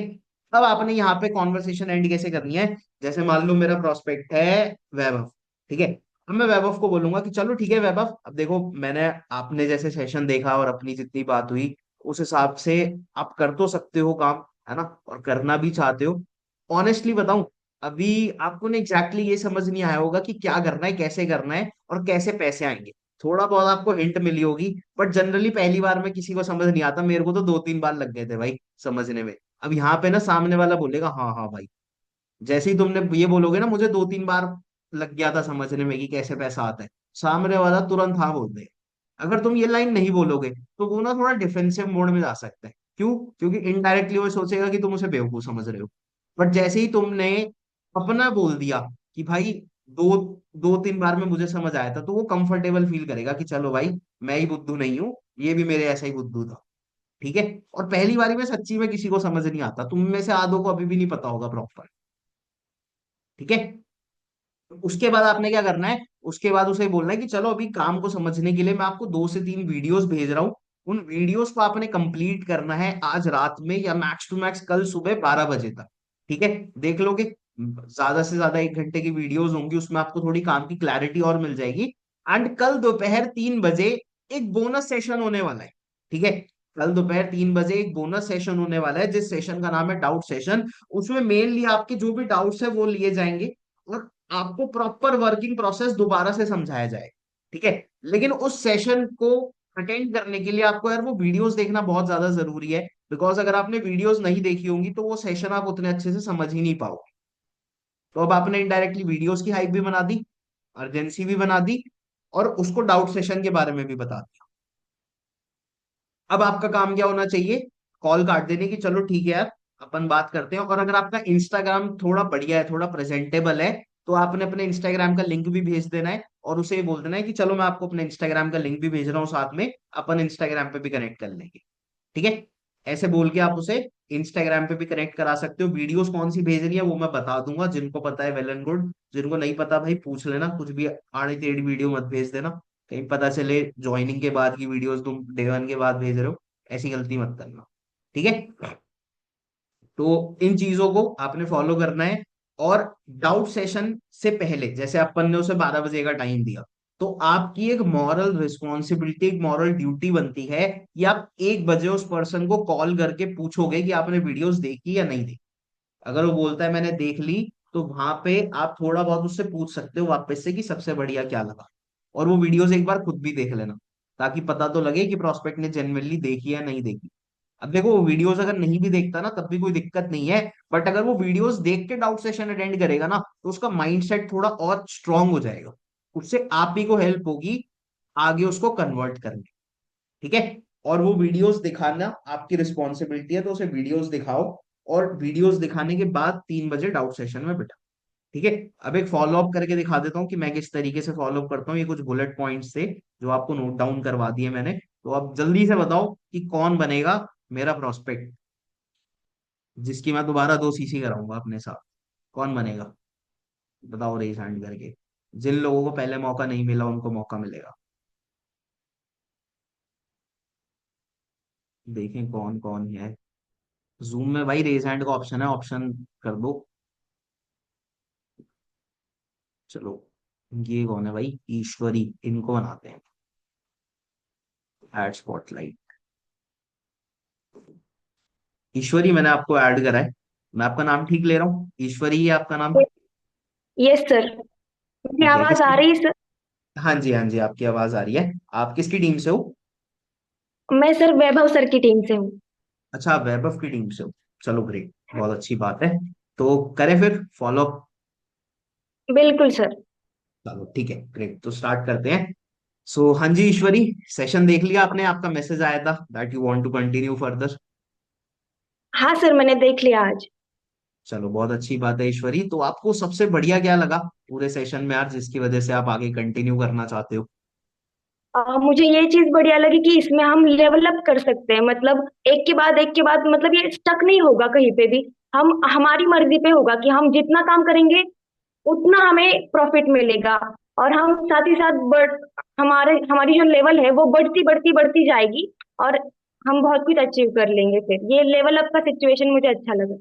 अब आपने यहाँ पे कॉन्वर्सेशन एंड कैसे करनी है? जैसे मान लो मेरा प्रोस्पेक्ट है वैभव। ठीक है, अब मैं वैभव को बोलूंगा कि चलो ठीक है वैभव, अब देखो मैंने आपने जैसे सेशन देखा और अपनी जितनी बात हुई उस हिसाब से आप कर तो सकते हो काम, है ना, और करना भी चाहते हो। ऑनेस्टली बताऊं, अभी आपको ना एग्जैक्टली ये समझ नहीं आया होगा कि क्या करना है, कैसे करना है और कैसे पैसे आएंगे। थोड़ा बहुत आपको हिंट मिली होगी, बट जनरली पहली बार में किसी को समझ नहीं आता। मेरे को तो 2-3 बार लग गए थे भाई समझने में। अब यहाँ पे ना सामने वाला बोलेगा हाँ हाँ भाई, जैसे ही तुमने ये बोलोगे ना मुझे 2-3 बार लग गया था समझने में कि कैसे पैसा आता है, सामने वाला तुरंत हाँ बोल दे। अगर तुम ये लाइन नहीं बोलोगे तो वो ना थोड़ा डिफेंसिव मोड में जा सकता है। क्यों? क्योंकि इनडायरेक्टली वो सोचेगा कि तुम उसे बेवकूफ समझ रहे हो। बट जैसे ही तुमने अपना बोल दिया कि भाई दो 2-3 बार में मुझे समझ आया था, तो वो कंफर्टेबल फील करेगा कि चलो भाई मैं ही बुद्धू नहीं हूँ, ये भी मेरे ऐसा ही बुद्धू था। ठीक है, और पहली बारी में सच्ची में किसी को समझ नहीं आता, तुम में से आधों को अभी भी नहीं पता होगा प्रॉपर। ठीक है, उसके बाद आपने क्या करना है? उसके बाद उसे बोलना है कि चलो अभी काम को समझने के लिए मैं आपको 2 से 3 वीडियोस भेज रहा हूँ। उन वीडियोस को आपने कंप्लीट करना है आज रात में या मैक्स टू मैक्स कल सुबह 12 बजे तक। ठीक है, देख लोगे, ज्यादा से ज्यादा 1 घंटे की वीडियोस होंगी, उसमें आपको थोड़ी काम की क्लैरिटी और मिल जाएगी। एंड कल दोपहर 3 बजे एक बोनस सेशन होने वाला है। ठीक है, कल दोपहर 3 बजे एक बोनस सेशन होने वाला है, जिस सेशन का नाम है डाउट सेशन। उसमें मेनली आपके जो भी डाउट्स है वो लिए जाएंगे और आपको प्रॉपर वर्किंग प्रोसेस दोबारा से समझाया जाए। ठीक है, लेकिन उस सेशन को अटेंड करने के लिए आपको यार वो वीडियोस देखना बहुत ज्यादा जरूरी है। बिकॉज अगर आपने वीडियोस नहीं देखी होंगी तो वो सेशन आप उतने अच्छे से समझ ही नहीं पाओगे। तो अब आपने इनडायरेक्टली वीडियोस की हाइप भी बना दी, अर्जेंसी भी बना दी, और उसको डाउट सेशन के बारे में भी बता दिया। अब आपका काम क्या होना चाहिए? कॉल काट देने की, चलो ठीक है यार अपन बात करते हैं। और अगर आपका इंस्टाग्राम थोड़ा बढ़िया है, थोड़ा प्रेजेंटेबल है, तो आपने अपने इंस्टाग्राम का लिंक भी भेज देना है और उसे बोल देना है कि चलो मैं आपको अपने इंस्टाग्राम का लिंक भी भेज रहा हूँ साथ में, अपन इंस्टाग्राम पे भी कनेक्ट कर लेंगे। ठीक है, ऐसे बोल के आप उसे इंस्टाग्राम पे भी कनेक्ट करा सकते हो। वीडियोस कौन सी भेजनी है वो मैं बता दूंगा, जिनको पता है वेल एंड गुड, जिनको नहीं पता भाई पूछ लेना, कुछ भी आड़ी टेढ़ी वीडियो मत भेज देना, कहीं पता चले ज्वाइनिंग के बाद की वीडियोस तुम डे वन के बाद भेज रहे हो। ऐसी गलती मत करना। ठीक है, तो इन चीजों को आपने फॉलो करना है। और डाउट सेशन से पहले जैसे अपन ने उसे 12 बजे का टाइम दिया, तो आपकी एक मॉरल रिस्पॉन्सिबिलिटी, एक मॉरल ड्यूटी बनती है कि आप 1 बजे उस पर्सन को कॉल करके पूछोगे कि आपने वीडियोस देखी या नहीं देखी। अगर वो बोलता है मैंने देख ली, तो वहां पे आप थोड़ा बहुत उससे पूछ सकते हो वापस से कि सबसे बढ़िया क्या लगा। और वो वीडियोस एक बार खुद भी देख लेना, ताकि पता तो लगे कि प्रोस्पेक्ट ने जेन्युइनली देखी या नहीं देखी। अब देखो वो वीडियोस अगर नहीं भी देखता ना तब भी कोई दिक्कत नहीं है, बट अगर वो वीडियोस देख के डाउट सेशन अटेंड करेगा ना, तो उसका माइंडसेट थोड़ा और स्ट्रांग हो जाएगा। उससे आप ही को हेल्प होगी आगे उसको कन्वर्ट करने। ठीक है, और वो वीडियोस दिखाना आपकी रिस्पॉन्सिबिलिटी है, तो उसे वीडियोस दिखाओ। और वीडियोस दिखाने के बाद 3 बजे डाउट सेशन में बैठा। ठीक है, अब एक फॉलो अप करके दिखा देता हूँ कि मैं किस तरीके से फॉलो अप करता हूँ। ये कुछ बुलेट पॉइंट्स थे जो आपको नोट डाउन करवा दिए मैंने। तो अब जल्दी से बताओ कि कौन बनेगा मेरा प्रोस्पेक्ट, जिसकी मैं दोबारा 2 सीसी कराऊंगा अपने साथ। कौन बनेगा? बताओ रेस हैंड करके। जिन लोगों को पहले मौका नहीं मिला उनको मौका मिलेगा। देखें कौन कौन है। जूम में भाई रेज हैंड का ऑप्शन है, ऑप्शन कर दो। चलो, ये कौन है भाई? ईश्वरी, इनको बनाते हैं ऐड स्पॉटलाइट। ईश्वरी, मैंने आपको ऐड करा है। मैं आपका नाम ठीक ले रहा हूँ? ईश्वरी है आपका नाम? Yes sir. मेरी ठीक है, आवाज आ किसकी? रही है सर? हाँ जी, हाँ जी, आपकी आवाज आ रही है। आप किसकी टीम से हो? मैं सर वैभव सर की टीम से हूँ। अच्छा, आप वैभव की टीम से हो। चलो ग्रेट, बहुत अच्छी बात है। तो करें फिर फॉलो। बिल्कुल सर। चलो ठीक है, ग्रेट, तो स्टार्ट करते हैं। सो हाँ जी ईश्वरी, सेशन देख लिया आपने? आपका मैसेज आया था that you want to continue further. हाँ सर, मैंने देख लिया आज। चलो, बहुत अच्छी बात है ईश्वरी। तो आपको सबसे बढ़िया क्या लगा पूरे सेशन में आज, जिसकी वजह से आप आगे कंटिन्यू करना चाहते हो? मुझे ये चीज बढ़िया लगी कि इसमें हम लेवल अप कर सकते हैं, मतलब एक के बाद, मतलब ये स्टक नहीं होगा कहीं पे भी। हम हमारी मर्जी पे होगा कि हम जितना काम करेंगे उतना हमें प्रॉफिट मिलेगा। और हम साथ ही साथ हमारी जो लेवल है वो बढ़ती बढ़ती बढ़ती जाएगी। और हम बहुत कुछ अचीव कर लेंगे। फिर ये लेवल अप का सिचुएशन मुझे अच्छा लगा।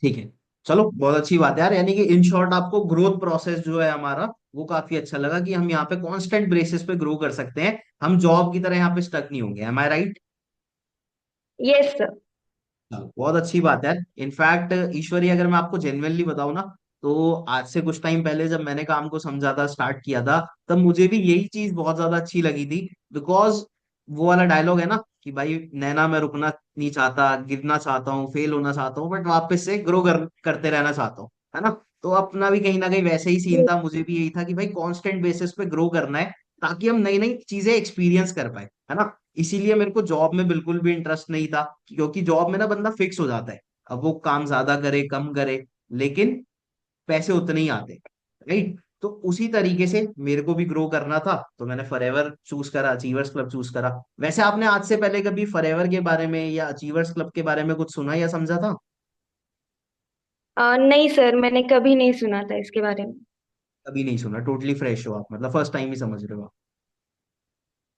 ठीक है, चलो बहुत अच्छी बात है यार। यानी कि इन शॉर्ट आपको ग्रोथ प्रोसेस जो है हमारा, वो काफी अच्छा लगा कि हम यहाँ पे कांस्टेंट बेसिस पे ग्रो कर सकते हैं। हम जॉब की तरह यहाँ पे स्टक नहीं होंगे। एम आई राइट? Yes sir. बहुत अच्छी बात है। इनफैक्ट ईश्वरी, अगर मैं आपको जेन्युइनली बताऊं ना, तो आज से कुछ टाइम पहले जब मैंने काम को समझा था, स्टार्ट किया था, तब मुझे भी यही चीज बहुत ज्यादा अच्छी लगी थी। बिकॉज वो वाला डायलॉग है ना कि भाई नैना, मैं रुकना नहीं चाहता, गिरना चाहता हूँ, फेल होना चाहता हूँ, बट वापस से करते रहना चाहता हूँ, है ना? तो अपना भी कहीं ना कहीं वैसे ही सीन था। मुझे भी यही था कि भाई कांस्टेंट बेसिस पे ग्रो करना है, ताकि हम नई नई चीजें एक्सपीरियंस कर पाए, है ना? इसीलिए मेरे को जॉब में बिल्कुल भी इंटरेस्ट नहीं था, क्योंकि जॉब में ना बंदा फिक्स हो जाता है। अब वो काम ज्यादा करे कम करे, लेकिन पैसे उतने ही आते, राइट? तो उसी तरीके से मेरे को भी ग्रो करना था, तो मैंने फॉरएवर चूज करा, अचीवर्स क्लब चूज करा। वैसे आपने आज से पहले कभी फॉरएवर के बारे में या अचीवर्स क्लब के बारे में कुछ सुना या समझा था? नहीं सर, मैंने कभी नहीं सुना था इसके बारे में। कभी नहीं सुना? टोटली फ्रेश हो आप, मतलब फर्स्ट टाइम ही समझ रहे हो आप?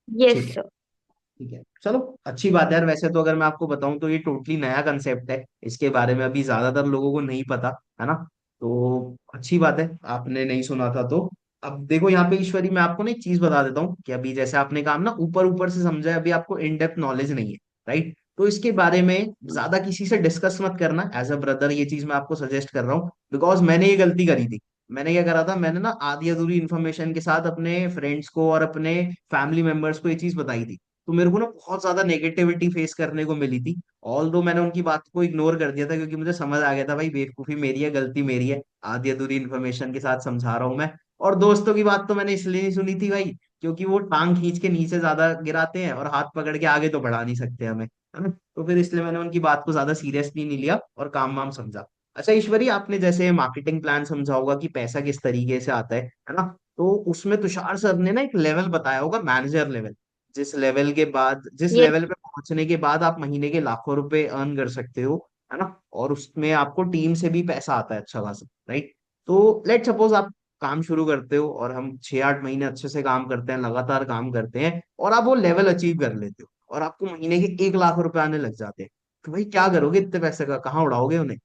यस ठीक है, सर। ठीक है, चलो अच्छी बात है यार। वैसे तो अगर मैं आपको बताऊं तो ये टोटली नया कंसेप्ट है, इसके बारे में अभी ज्यादातर लोगों को नहीं पता, है ना? तो अच्छी बात है, आपने नहीं सुना था तो। अब देखो यहाँ पे ईश्वरी, मैं आपको ना एक चीज बता देता हूँ कि अभी जैसे आपने काम ना ऊपर ऊपर से समझा है, अभी आपको इन डेप्थ नॉलेज नहीं है, राइट? तो इसके बारे में ज्यादा किसी से डिस्कस मत करना एज अ ब्रदर, ये चीज मैं आपको सजेस्ट कर रहा हूँ। बिकॉज मैंने ये गलती करी थी। मैंने क्या करा था, मैंने ना आधी अधूरी इन्फॉर्मेशन के साथ अपने फ्रेंड्स को और अपने फैमिली मेंबर्स को ये चीज बताई थी। तो मेरे को ना बहुत ज्यादा नेगेटिविटी फेस करने को मिली थी। ऑल दो मैंने उनकी बात को इग्नोर कर दिया था, क्योंकि मुझे समझ आ गया था भाई बेवकूफी मेरी है, गलती मेरी है, आधी अधूरी इन्फॉर्मेशन के साथ समझा रहा हूँ मैं। और दोस्तों की बात तो मैंने इसलिए नहीं सुनी थी भाई, क्योंकि वो टांग खींच के नीचे ज्यादा गिराते हैं और हाथ पकड़ के आगे तो बढ़ा नहीं सकते हमें, है ना? तो फिर इसलिए मैंने उनकी बात को ज्यादा सीरियसली नहीं लिया और काम वाम समझा। अच्छा ईश्वरी, आपने जैसे मार्केटिंग प्लान समझा होगा कि पैसा किस तरीके से आता है ना? तो उसमें तुषार सर ने ना एक लेवल बताया होगा, मैनेजर लेवल। जिस ये लेवल पे पहुंचने के बाद आप महीने के लाखों रुपए अर्न कर सकते हो, है ना? और उसमें आपको टीम से भी पैसा आता है अच्छा खासा, राइट? तो लेट सपोज आप काम शुरू करते हो और हम 6-8 महीने अच्छे से काम करते हैं, लगातार काम करते हैं, और आप वो लेवल अचीव कर लेते हो और आपको महीने के 1 लाख रुपए आने लग जाते हैं। तो भाई क्या करोगे इतने पैसे का, कहाँ उड़ाओगे उन्हें?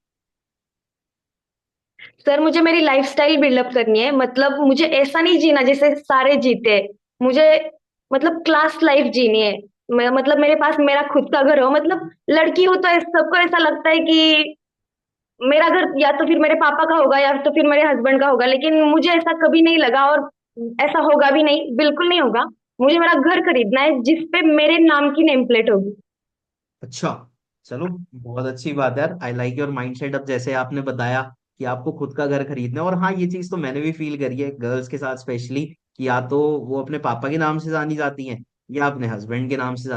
सर, मुझे मेरी लाइफस्टाइल बिल्डअप करनी है। मतलब मुझे ऐसा नहीं जीना जैसे सारे जीते हैं। मुझे मतलब क्लास लाइफ जीनी है। मतलब मेरे पास मेरा खुद का घर हो। मतलब लड़की हो तो सबको ऐसा लगता है कि मेरा घर या तो फिर मेरे पापा का होगा या तो फिर मेरे हस्बैंड का होगा, लेकिन मुझे ऐसा कभी नहीं लगा और ऐसा होगा भी नहीं, बिल्कुल नहीं होगा। मुझे मेरा घर खरीदना है जिसपे मेरे नाम की नेम प्लेट होगी। अच्छा, चलो बहुत अच्छी बात है यार। I like your mindset. अब जैसे आपने बताया कि आपको खुद का घर खरीदना है, और हाँ ये चीज तो मैंने भी फील करी है गर्ल्स के साथ स्पेशली, कि या तो वो अपने पापा के नाम से जानी जाती हैं या अपने हस्बैंड के नाम से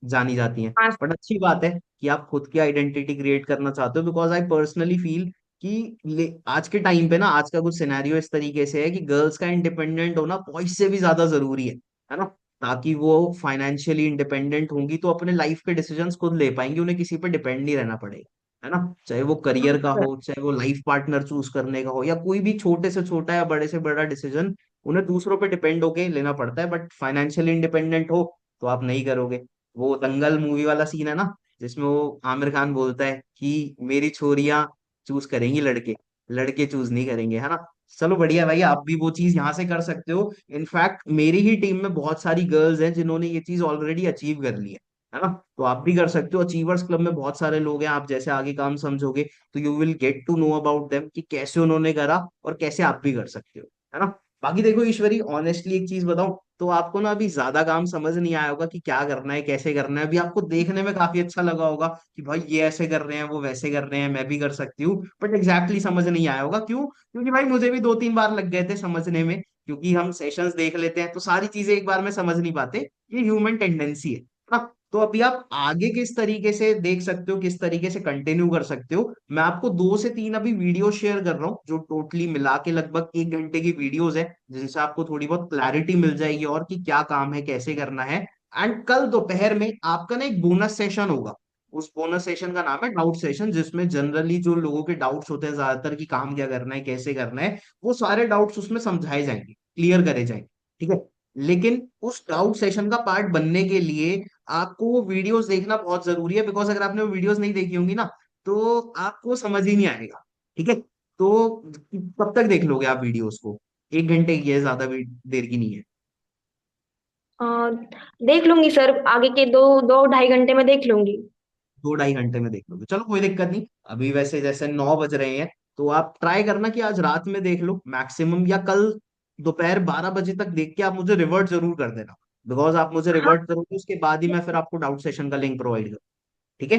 जानी जाती हैं। हाँ बट अच्छी बात है कि आप खुद की आइडेंटिटी क्रिएट करना चाहते हो, बिकॉज आई पर्सनली फील कि आज के टाइम पे ना, आज का कुछ सिनेरियो इस तरीके से है कि गर्ल्स का इंडिपेंडेंट होना बॉयज से भी ज्यादा जरूरी है ना? ताकि वो फाइनेंशियली इंडिपेंडेंट होंगी तो अपने लाइफ के डिसीजंस खुद ले पाएंगी, उन्हें किसी पे डिपेंड नहीं रहना पड़ेगा, है ना? चाहे वो हाँ करियर का सर। हो, चाहे वो लाइफ पार्टनर चूज करने का हो, या कोई भी छोटे से छोटा या बड़े से बड़ा डिसीजन उन्हें दूसरों पे डिपेंड होके लेना पड़ता है। बट फाइनेंशियली इंडिपेंडेंट हो तो आप नहीं करोगे। वो दंगल मूवी वाला सीन है ना, जिसमें वो आमिर खान बोलता है कि मेरी छोरियां चूज करेंगी लड़के, लड़के चूज नहीं करेंगे, है ना? चलो बढ़िया भाई, आप भी वो चीज यहाँ से कर सकते हो। इनफैक्ट मेरी ही टीम में बहुत सारी गर्ल्स हैं जिन्होंने ये चीज ऑलरेडी अचीव कर ली है ना। तो आप भी कर सकते हो। अचीवर्स क्लब में बहुत सारे लोग हैं, आप जैसे आगे काम समझोगे तो you will get to know about them कि कैसे उन्होंने करा और कैसे आप भी कर सकते हो, है ना। बाकी देखो ईश्वरी, ऑनेस्टली एक चीज बताऊं तो आपको ना अभी ज्यादा काम समझ नहीं आया होगा कि क्या करना है कैसे करना है। अभी आपको देखने में काफी अच्छा लगा होगा कि भाई ये ऐसे कर रहे हैं वो वैसे कर रहे हैं, मैं भी कर सकती हूँ, बट एग्जैक्टली समझ नहीं आया होगा। क्यों? क्योंकि भाई मुझे भी 2-3 बार लग गए थे समझने में। क्योंकि हम सेशंस देख लेते हैं तो सारी चीजें एक बार में समझ नहीं पाते, ये ह्यूमन टेंडेंसी है ना। तो अभी आप आगे किस तरीके से देख सकते हो, किस तरीके से कंटिन्यू कर सकते हो, मैं आपको 2 से 3 अभी वीडियो शेयर कर रहा हूँ जो टोटली मिला के लगभग 1 घंटे की वीडियोस है, जिनसे आपको थोड़ी बहुत क्लैरिटी मिल जाएगी और कि क्या काम है कैसे करना है। एंड कल दोपहर में आपका ना एक बोनस सेशन होगा। उस बोनस सेशन का नाम है डाउट सेशन, जिसमें जनरली जो लोगों के डाउट्स होते हैं ज्यादातर कि काम क्या करना है कैसे करना है, वो सारे डाउट्स उसमें समझाए जाएंगे, क्लियर करे जाएंगे। ठीक है। लेकिन उस डाउट सेशन का पार्ट बनने के लिए आपको वो वीडियोस देखना बहुत जरूरी है, बिकॉज अगर आपने वो वीडियोस नहीं देखी होंगी ना तो आपको समझ ही नहीं आएगा। ठीक है। तो कब तक देख लोगे आप वीडियोस को? 1 घंटे की है, ज्यादा देर की नहीं है। अ, देख लूंगी सर, आगे के 2 2 ढाई घंटे में देख लूंगी। 2-2.5 घंटे में देख लोगे, चलो कोई दिक्कत नहीं। अभी वैसे जैसे 9 बज रहे हैं, तो आप ट्राई करना कि आज रात में देख लो मैक्सिमम, या कल दोपहर 12 बजे तक देख के आप मुझे रिवर्ट जरूर कर देना। बिकॉज आप मुझे हाँ। रिवर्ट करोगे उसके बाद ही मैं फिर आपको डाउट सेशन का लिंक प्रोवाइड करूँ। ठीक है।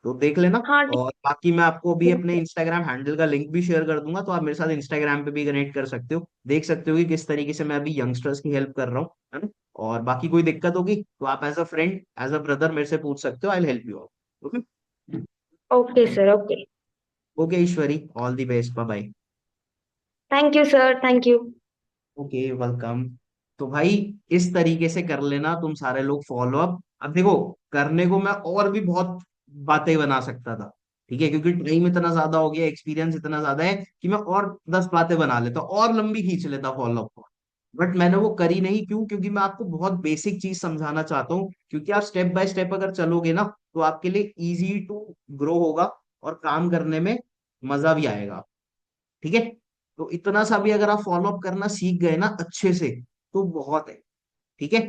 तो देख लेना। हाँ ठीक और बाकी मैं आपको अभी है। अपने इंस्टाग्राम हैंडल का लिंक भी शेयर कर दूंगा, तो आप मेरे साथ इंस्टाग्राम पे भी कनेक्ट कर सकते हो, देख सकते हो कि किस तरीके से मैं अभी यंगस्टर्स की हेल्प कर रहा हूँ, है ना। और बाकी कोई दिक्कत होगी तो आप as a friend, as a brother मेरे से पूछ सकते हो, I will help you out. Okay. Okay sir, okay. Okay Ishwari, all the best, bye bye. Thank you sir, thank you. Okay, welcome. तो भाई इस तरीके से कर लेना तुम सारे लोग फॉलो अप। अब देखो, करने को मैं और भी बहुत बातें बना सकता था, ठीक है, क्योंकि टाइम इतना ज्यादा हो गया, एक्सपीरियंस इतना ज्यादा है कि मैं और 10 बातें बना लेता और लंबी खींच लेता फॉलो अप को। बट मैंने वो करी नहीं। क्यों? क्योंकि मैं आपको बहुत बेसिक चीज समझाना चाहता हूँ, क्योंकि आप स्टेप बाय स्टेप अगर चलोगे ना तो आपके लिए इजी टू ग्रो होगा और काम करने में मजा भी आएगा। ठीक है। तो इतना सा भी अगर आप फॉलो अप करना सीख गए ना अच्छे से तो बहुत है। ठीक है।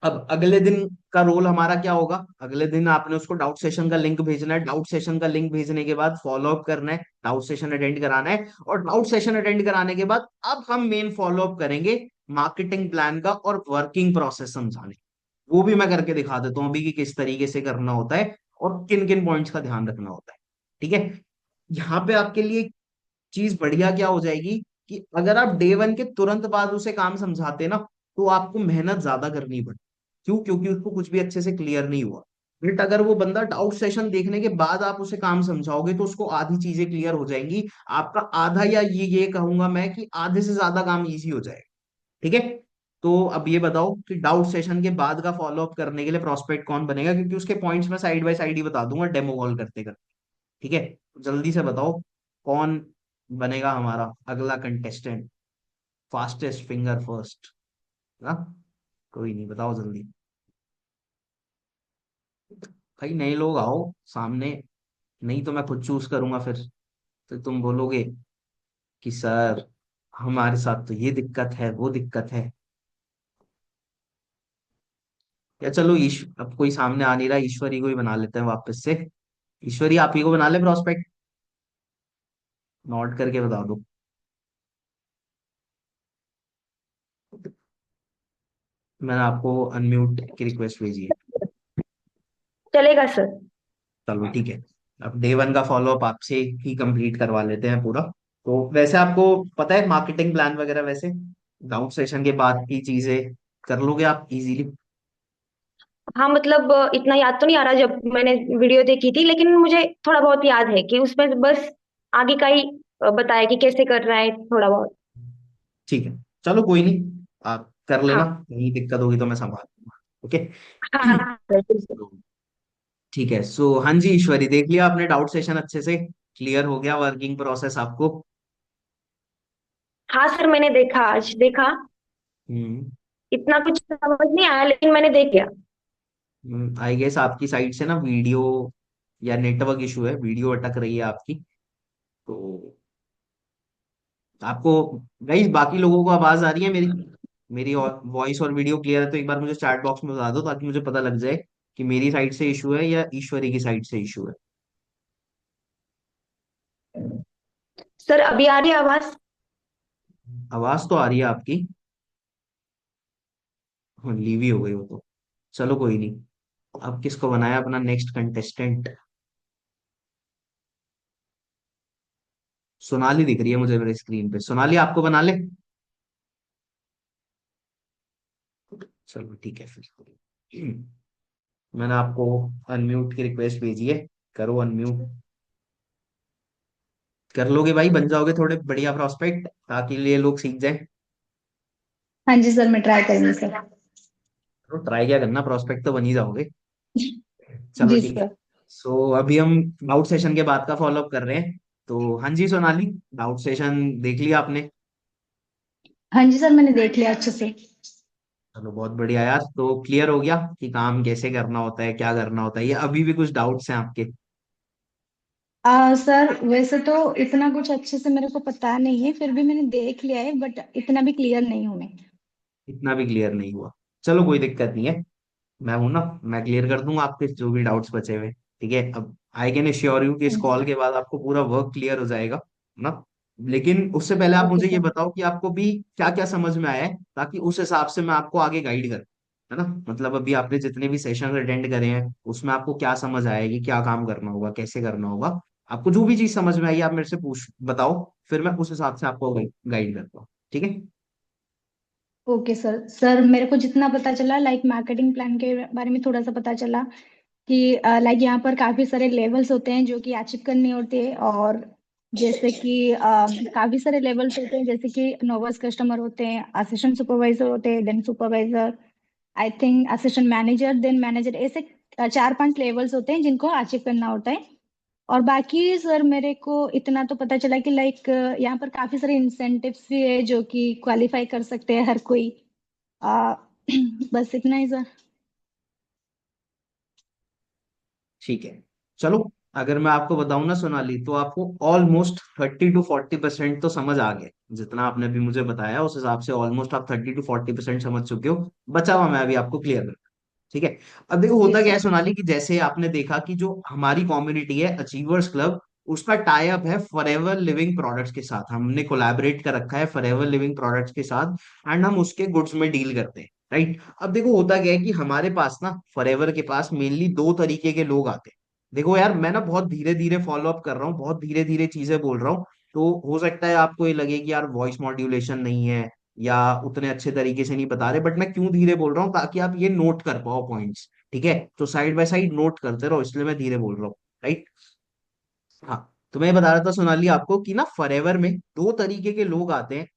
अब अगले दिन का रोल हमारा क्या होगा? अगले दिन आपने उसको डाउट सेशन का लिंक भेजना है, डाउट सेशन का लिंक भेजने के बाद फॉलो अप करना है, डाउट सेशन अटेंड कराना है, और डाउट सेशन अटेंड कराने के बाद अब हम मेन फॉलो अप करेंगे मार्केटिंग प्लान का और वर्किंग प्रोसेस समझाने। वो भी मैं करके दिखा देता हूँ अभी कि किस तरीके से करना होता है और किन किन पॉइंट्स का ध्यान रखना होता है। ठीक है। यहाँ पे आपके लिए चीज बढ़िया क्या हो जाएगी कि अगर आप डे 1 के तुरंत बाद उसे काम समझाते ना तो आपको मेहनत ज्यादा करनी पड़ती। क्यों? क्योंकि उसको कुछ भी अच्छे से क्लियर नहीं हुआ। बट अगर वो बंदा डाउट सेशन देखने के बाद आप उसे काम समझाओगे तो उसको आधी चीजें क्लियर हो जाएंगी। आपका आधा, या ये कहूंगा मैं कि आधे से ज्यादा काम इजी हो जाएगा। ठीक है। तो अब ये बताओ कि डाउट सेशन के बाद का फॉलो अप करने के लिए प्रोस्पेक्ट कौन बनेगा, क्योंकि उसके पॉइंट्स में साइड बाय साइड ही बता दूंगा डेमो कॉल करते करते। ठीक है। तो जल्दी से बताओ कौन बनेगा हमारा अगला कंटेस्टेंट, फास्टेस्ट फिंगर फर्स्ट। ना, कोई नहीं, बताओ जल्दी। भाई नए लोग आओ सामने, नहीं तो मैं खुद चूज करूंगा फिर। तो तुम बोलोगे कि सर हमारे साथ तो ये दिक्कत है वो दिक्कत है। या चलो अब कोई सामने आ नहीं रहा, ईश्वरी को ही बना लेते हैं वापस से। ईश्वरी आप ही को बना ले प्रोस्पेक्ट, नोट करके बता दो। मैंने आपको अनम्यूट की रिक्वेस्ट भेजी है। चलेगा सर। चलो ठीक है। अब डे 1 का फॉलो अप आपसे ही कंप्लीट करवा लेते हैं पूरा। तो वैसे आपको पता है मार्केटिंग प्लान वगैरह, वैसे डाउट सेशन के बाद की चीजें कर लोगे आप इजीली? हाँ मतलब इतना याद तो नहीं आ रहा जब मैंने वीडियो देखी थी, लेकिन मुझे थोड़ा बहुत याद है कि उसमें बस आगे का ही बताया कि कैसे कर रहा है थोड़ा बहुत। ठीक है। चलो कोई नहीं, आप कर लेना, हाँ। कहीं दिक्कत होगी तो मैं संभाल लूंगा। ओके। हाँ सर, बिल्कुल। ठीक है। सो हाँ जी ईश्वरी, देख लिया आपने डाउट सेशन अच्छे से? क्लियर हो गया वर्किंग प्रोसेस आपको? हाँ सर, मैंने देखा, आज देखा। हम्म। इतना कुछ समझ नहीं आया लेकिन मैंने देख लिया। आई गेस आपकी साइड से ना वीडियो या नेटवर्क इशू है, वीडियो अटक रही है आपकी। तो आपको गाइस बाकी लोगों को आवाज आ रही है मेरी? मेरी और वॉइस और वीडियो क्लियर है तो एक बार मुझे चैट बॉक्स में बता दो, ताकि मुझे पता लग जाए कि मेरी साइड से इशू है या ईश्वरी की साइड से इशू है। सर अभी आ रही है आवाज? आवाज तो आ रही है आपकी। हाँ, लीवी हो गई वो तो। चलो कोई नहीं। अब किसको बनाया अपना नेक्स्ट कंटेस्टेंट? सोनाली दिख रही है मुझे मेरे स्क्रीन पे। सोनाली आपको बना ले। चलो ठीक है फिर। मैंने आपको अनम्यूट की रिक्वेस्ट भेजी है। करो अनम्यूट। कर लोगे भाई, बन जाओगे थोड़े बढ़िया प्रोस्पेक्ट, ताकि ये लोग सीख जाए। हाँ जी सर, मैं ट्राई करूंगी सर। तो ट्राई क्या करना, प्रोस्पेक्ट तो बन ही जाओगे। चलो जी ठीक है। सर। सो अभी हम डाउट सेशन के बाद का फॉलोअप कर रहे हैं। तो हाँ जी सोनाली, डाउट सेशन देख लिया आपने? हाँ जी सर, मैंने देख लिया अच्छे से। चलो बहुत बढ़िया यार, तो क्लियर हो गया कि काम कैसे करना होता है, क्या करना होता है, ये अभी भी कुछ डाउट्स हैं आपके? सर वैसे तो इतना कुछ अच्छे से मेरे को पता नहीं है, फिर भी मैंने देख लिया है, बट इतना भी क्लियर नहीं हूँ मैं। इतना भी क्लियर नहीं हुआ? चलो कोई दिक्कत नहीं है। मैं हूं ना, मैं क्लियर कर दूंगा आपके जो भी डाउट्स बचे हुए। ठीक है, अब आई कैन एश्योर यू कि इस हाँ जी कॉल सर। के बाद आपको पूरा वर्क क्लियर हो जाएगा ना। लेकिन उससे पहले आप ओके मुझे ये सर। बताओ कि आपको भी क्या क्या समझ में आया है, ताकि उस हिसाब से मैं आपको आगे गाइड करूँ। है ना? मतलब अभी आपने जितने भी सेशन अटेंड करे हैं उसमें आपको क्या समझ आया कि क्या काम करना होगा, कैसे करना होगा। आपको जो भी चीज समझ में आई आप मेरे से पूछ बताओ, फिर मैं उस हिसाब से आपको गाइड करता हूँ। ठीक है? Okay sir. सर मेरे को जितना पता चला, लाइक मार्केटिंग प्लान के बारे में थोड़ा सा पता चला कि लाइक यहाँ पर काफी सारे लेवल्स होते हैं जो कि अचीव करने होते हैं। और जैसे कि काफी सारे लेवल्स होते हैं, जैसे कि नोवास कस्टमर होते हैं, असिस्टेंट सुपरवाइजर होते हैं, then supervisor, I think assistant manager, then manager, ऐसे 4-5 लेवल्स होते हैं जिनको अचीव करना होता है। और बाकी सर मेरे को इतना तो पता चला कि लाइक यहाँ पर काफी सारे इंसेंटिव्स भी है जो कि क्वालिफाई कर सकते हैं हर कोई। आ, बस इतना ही सर। ठीक है। चलो, अगर मैं आपको बताऊं ना सोनाली, तो आपको ऑलमोस्ट 30 to 40% तो समझ आ गया। जितना आपने अभी मुझे बताया उस हिसाब से ऑलमोस्ट आप 30 to 40% समझ चुके हो। बचा हुआ मैं अभी आपको क्लियर कर। ठीक है। अब देखो जी होता क्या है सर। सोनाली, कि जैसे आपने देखा कि जो हमारी कम्युनिटी है अचीवर्स क्लब, उसका टाई अप है फॉरएवर लिविंग प्रोडक्ट्स के साथ। हमने कोलैबोरेट कर रखा है फॉरएवर लिविंग प्रोडक्ट्स के साथ, एंड हम उसके गुड्स में डील करते हैं। राइट? अब देखो होता क्या है कि हमारे पास ना फॉरएवर के पास मेनली दो तरीके के लोग आते हैं। देखो यार, मैं ना बहुत धीरे धीरे फॉलो अप कर रहा हूँ, बहुत धीरे धीरे चीजें बोल रहा हूँ। तो हो सकता है आपको ये लगे कि यार वॉइस मॉड्यूलेशन नहीं है, या उतने अच्छे तरीके से नहीं बता रहे, बट मैं क्यों धीरे बोल रहा हूँ, ताकि आप ये नोट कर पाओ पॉइंट्स। ठीक है, तो साइड बाय साइड नोट करते रहो, इसलिए मैं धीरे बोल रहा हूँ। राइट? हाँ। तो मैं ये बता रहा था सोनाली आपको कि ना फॉरएवर में दो तरीके के लोग आते हैं।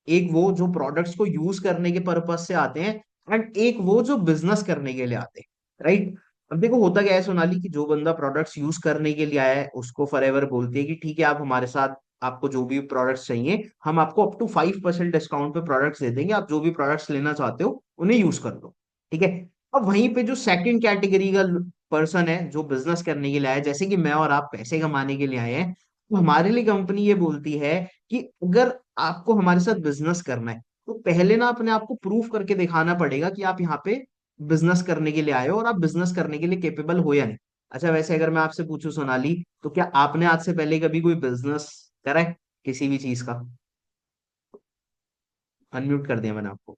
एक वो जो प्रोडक्ट्स को यूज करने के पर्पज से आते हैं, एंड एक वो जो बिजनेस करने के लिए आते हैं। राइट? अब देखो होता क्या है सोनाली, कि जो बंदा प्रोडक्ट्स यूज करने के लिए आया है उसको फॉरएवर बोलती है कि ठीक है, आप हमारे साथ, आपको जो भी प्रोडक्ट्स चाहिए हम आपको अप टू 5% डिस्काउंट पे प्रोडक्ट्स दे देंगे, आप जो भी प्रोडक्ट्स लेना चाहते हो उन्हें यूज कर लो। ठीक है। अब वहीं पे जो सेकंड कैटेगरी का पर्सन है जो बिजनेस करने के लिए आया है, जैसे कि मैं और आप पैसे कमाने के लिए आए हैं, तो हमारे लिए कंपनी ये बोलती है कि अगर आपको हमारे साथ बिजनेस करना है, तो पहले ना अपने आप को प्रूफ करके दिखाना पड़ेगा कि आप यहाँ पे बिजनेस करने के लिए आए हो और आप बिजनेस करने के लिए केपेबल हो या नहीं। अच्छा, वैसे अगर मैं आपसे पूछूं सोनाली, तो क्या आपने आज से पहले कभी कोई बिजनेस करा है किसी भी चीज का? अनम्यूट कर दिया मैंने आपको।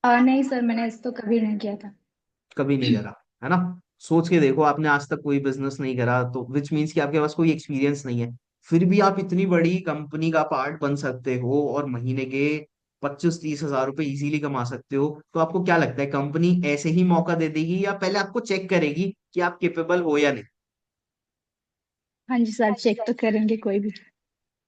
नहीं सर, मैंने ऐसा तो कभी नहीं किया था। कभी नहीं करा? है ना? सोच के देखो, आपने आज तक कोई बिजनेस नहीं करा, तो विच मीन्स कि आपके पास कोई एक्सपीरियंस नहीं है। फिर भी आप इतनी बड़ी कंपनी का पार्ट बन सकते हो और महीने के 25-30 हजार रुपए इजीली कमा सकते हो। तो आपको क्या लगता है, कंपनी ऐसे ही मौका दे देगी या पहले आपको चेक करेगी कि आप केपेबल हो या नहीं? हाँ जी सर, चेक तो करेंगे कोई भी।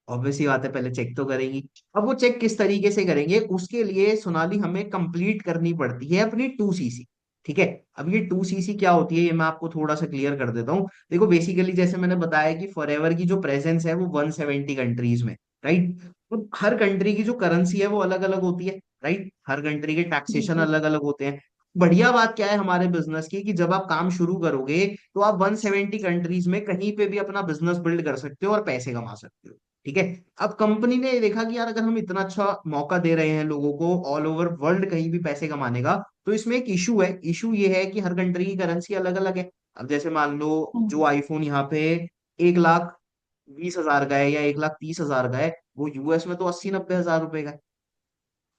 ऑब्वियस ही बात है, पहले चेक तो करेंगी। अब वो चेक किस तरीके से करेंगे, उसके लिए सोनाली हमें कंप्लीट करनी पड़ती है अपनी 2cc। ठीक है। अब ये 2cc क्या होती है, ये मैं आपको थोड़ा सा क्लियर कर देता हूँ। देखो बेसिकली जैसे मैंने बताया कि फॉरएवर की जो प्रेजेंस है वो 170 कंट्रीज में। राइट? तो हर कंट्री की जो करेंसी है वो अलग अलग होती है। राइट? हर कंट्री के जी टैक्सेशन सर। अलग अलग होते हैं। बढ़िया बात क्या है हमारे बिजनेस की, कि जब आप काम शुरू करोगे तो आप 170 कंट्रीज में कहीं पे भी अपना बिजनेस बिल्ड कर सकते हो और पैसे कमा सकते हो। ठीक है। अब कंपनी ने ये देखा कि यार अगर हम इतना अच्छा मौका दे रहे हैं लोगों को ऑल ओवर वर्ल्ड कहीं भी पैसे कमाने का, तो इसमें एक इशू है। इशू ये है कि हर कंट्री की करेंसी अलग अलग है। अब जैसे मान लो हाँ जो जी। आईफोन यहाँ पे 1,20,000 का है या 1,30,000 का है, वो यूएस में तो 80-90 हजार रुपए का है।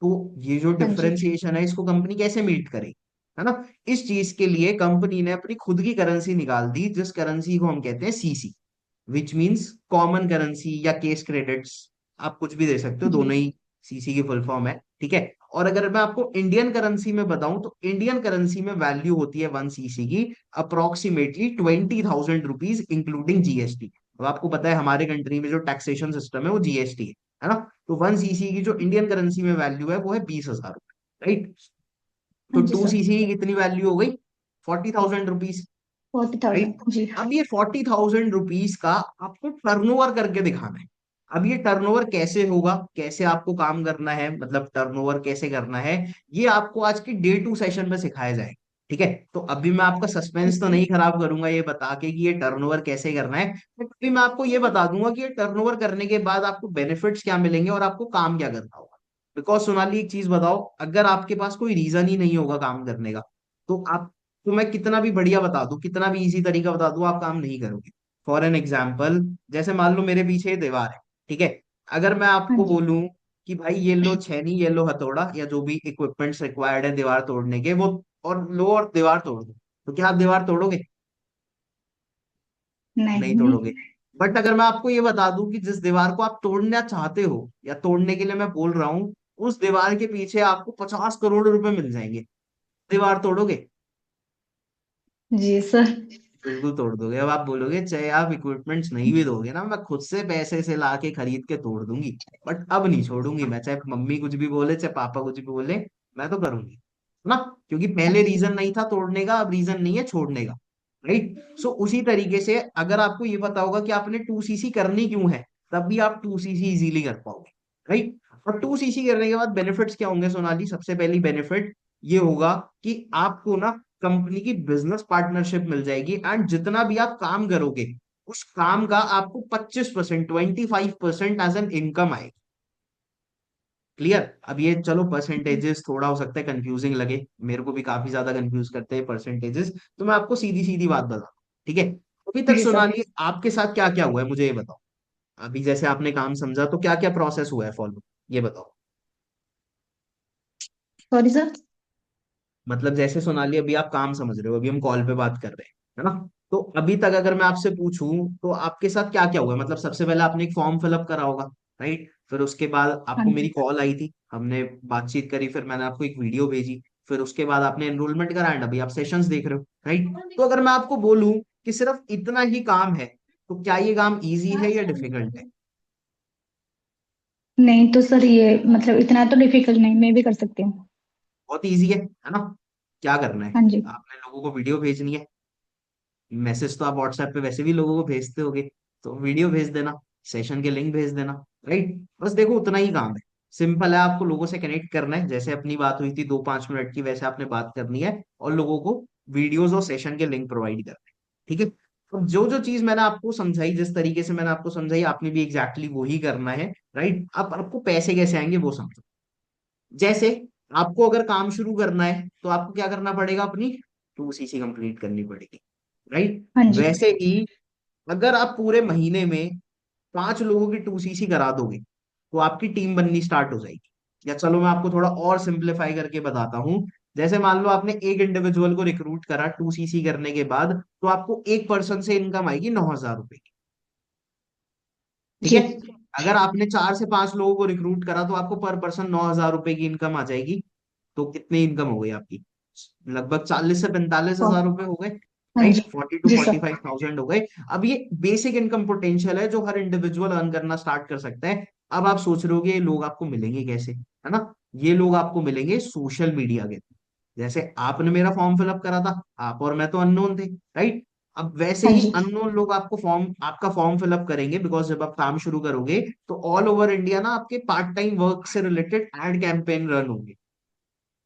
तो ये जो हाँ जी। डिफरेंशिएशन है इसको कंपनी कैसे मीट करेगी, है ना। इस चीज के लिए कंपनी ने अपनी खुद की करेंसी निकाल दी, जिस करेंसी को हम कहते हैं CC, which means common currency या केस क्रेडिट्स, आप कुछ भी दे सकते हो, जी। दोनों ही सीसी की फुल फॉर्म है, ठीक है। और अगर मैं आपको इंडियन करेंसी में बताऊं तो इंडियन करेंसी में वैल्यू होती है 1 सीसी की अप्रोक्सीमेटली 20,000 रुपीज इंक्लूडिंग जीएसटी। अब आपको पता है हमारे कंट्री में जो टैक्सेशन सिस्टम है वो जीएसटी है ना। तो 1 सीसी की जो इंडियन करेंसी में वैल्यू है वो है 20,000 रुपये, राइट। तो हाँ जी टू सर। सीसी की कितनी वैल्यू हो गई, 40,000 रुपीज, 40,000। राइट। जी। अब ये 40,000 रुपीज का आपको टर्नओवर करके दिखाना है। अब ये टर्नओवर कैसे होगा, कैसे आपको काम करना है, मतलब टर्नओवर कैसे करना है, ये आपको आज की डे 2 सेशन में सिखाया जाएगा, ठीक है। तो अभी मैं आपका सस्पेंस तो ओके। नहीं खराब करूंगा ये बता के कि ये टर्नओवर कैसे करना है, बट अभी मैं आपको ये बता दूंगा कि ये टर्नओवर करने के बाद आपको बेनिफिट्स क्या मिलेंगे और आपको काम क्या करना होगा। बिकॉज सोनाली एक चीज बताओ, अगर आपके पास कोई रीजन ही नहीं होगा काम करने का, तो आप, तो मैं कितना भी बढ़िया बता दूं, कितना भी इजी तरीका बता दूं, आप काम नहीं करोगे। फॉर एन एग्जाम्पल, जैसे मान लो मेरे पीछे ये दीवार है, ठीक है। अगर मैं हाँ आपको जी। बोलूं कि भाई ये लो छेनी, ये लो हथौड़ा, या जो भी इक्विपमेंट्स रिक्वायर्ड है दीवार तोड़ने के, वो और लो और दीवार तोड़ दो, तो क्या आप दीवार तोड़ोगे? नहीं नहीं। तोड़ोगे। बट अगर मैं आपको ये बता दूं कि जिस दीवार को आप तोड़ना चाहते हो या तोड़ने के लिए मैं बोल रहा हूँ, उस दीवार के पीछे आपको 50 करोड़ रुपए मिल जाएंगे, दीवार तोड़ोगे? जी सर। बिल्कुल तोड़ दोगे। अब आप बोलोगे चाहे आप इक्विपमेंट्स नहीं भी दोगे ना, मैं खुद से पैसे से ला के खरीद के तोड़ दूंगी, बट अब नहीं छोड़ूंगी मैं, चाहे मम्मी कुछ भी बोले चाहे पापा कुछ भी बोले, मैं तो करूंगी ना। क्योंकि हाँ पहले जी। रीजन नहीं था तोड़ने का, अब रीजन नहीं है छोड़ने का, राइट। सो उसी तरीके से अगर आपको ये पता होगा कि आपने 2 सीसी करनी क्यों है, तब भी आप 2 सीसी इजीली कर पाओगे, राइट। और 2 सीसी करने के बाद बेनिफिट्स क्या होंगे सोनाली, सबसे पहली बेनिफिट ये होगा कि आपको ना कंपनी की बिजनेस पार्टनरशिप मिल जाएगी, एंड जितना भी आप काम करोगे उस काम का आपको 25%, 25% एज एन इनकम आएगी। क्लियर। अब ये चलो परसेंटेजेस थोड़ा हो सकता है कंफ्यूजिंग लगे, मेरे को भी काफी ज्यादा कंफ्यूज करते हैं परसेंटेजेस, तो मैं आपको सीधी सीधी बात बता, ठीक है। अभी तक जी सर। सोनाली आपके साथ क्या क्या हुआ है मुझे ये बताओ। अभी जैसे आपने काम समझा तो क्या क्या प्रोसेस हुआ है फॉलो, ये बताओ। Sorry sir. मतलब जैसे सोनाली अभी आप काम समझ रहे हो, अभी हम कॉल पे बात कर रहे हैं, है ना। तो अभी तक अगर मैं आपसे पूछूं तो आपके साथ क्या क्या हुआ है, मतलब सबसे पहले आपने एक फॉर्म फिलअप करा होगा, राइट। फिर उसके बाद हाँ आपको मेरी जी। कॉल आई थी, हमने बातचीत करी, फिर मैंने आपको एक वीडियो भेजी, फिर उसके बाद आपने एनरोलमेंट करा एंड अभी आप सेशंस देख रहे हो, राइट। तो अगर मैं आपको बोलूं कि सिर्फ इतना ही काम है, तो क्या ये काम इजी है या डिफिकल्ट है? नहीं तो सर ये मतलब इतना तो डिफिकल्ट नहीं, मैं भी कर सकती हूँ। बहुत इजी है ना। क्या करना है, हाँ जी। आपने लोगों को वीडियो भेजनी है, मैसेज तो आप व्हाट्सएप पे वैसे भी लोगों को भेजते होगे, तो वीडियो भेज देना, सेशन के लिंक भेज देना, राइट। बस देखो उतना ही काम है, सिंपल है। आपको लोगों से कनेक्ट करना है, जैसे अपनी बात हुई थी 2-5 मिनट की, वैसे आपने बात करनी है और लोगों को वीडियोस और सेशन के लिंक प्रोवाइड करने हैं, ठीक है। तो जो जो चीज मैंने आपको समझाई, जिस तरीके से मैंने आपको समझाई, आपने भी एग्जैक्टली वही करना है, राइट। अब आपको पैसे कैसे आएंगे वो समझो। जैसे आपको अगर काम शुरू करना है तो आपको क्या करना पड़ेगा, अपनी 2 सीसी कंप्लीट करनी पड़ेगी, राइट। हाँ जी। वैसे ही अगर आप पूरे महीने में 5 लोगों की 2 सीसी करा दोगे तो आपकी टीम बननी स्टार्ट हो जाएगी। या चलो मैं आपको थोड़ा और सिंप्लीफाई करके बताता हूँ। जैसे मान लो आपने एक इंडिविजुअल को रिक्रूट करा 2 सीसी करने के बाद, तो आपको एक पर्सन से इनकम आएगी 9,000 रुपए की, ठीक जी। है। अगर आपने 4 से 5 लोगों को रिक्रूट करा तो आपको पर पर्सन 9,000 रुपए की इनकम आ जाएगी। तो कितनी इनकम हो गई आपकी, लगभग 40 से 45 हजार रुपए हो गए, हाँ जी। राइट। 40 to 45 थाउजेंड हो गए। अब ये बेसिक इनकम पोटेंशियल है जो हर इंडिविजुअल अर्न करना स्टार्ट कर सकता है। अब आप सोच रहे होगे ये लोग आपको मिलेंगे कैसे, है ना। ये लोग आपको मिलेंगे सोशल मीडिया के थ्रू। जैसे आपने मेरा फॉर्म फिलअप करा था, आप और मैं तो अननोन थे, राइट। अब वैसे हाँ ही जी। अननोन लोग आपका फॉर्म फिलअप करेंगे, बिकॉज जब आप काम शुरू करोगे तो ऑल ओवर इंडिया ना आपके पार्ट टाइम वर्क से रिलेटेड एड कैंपेन रन होंगे,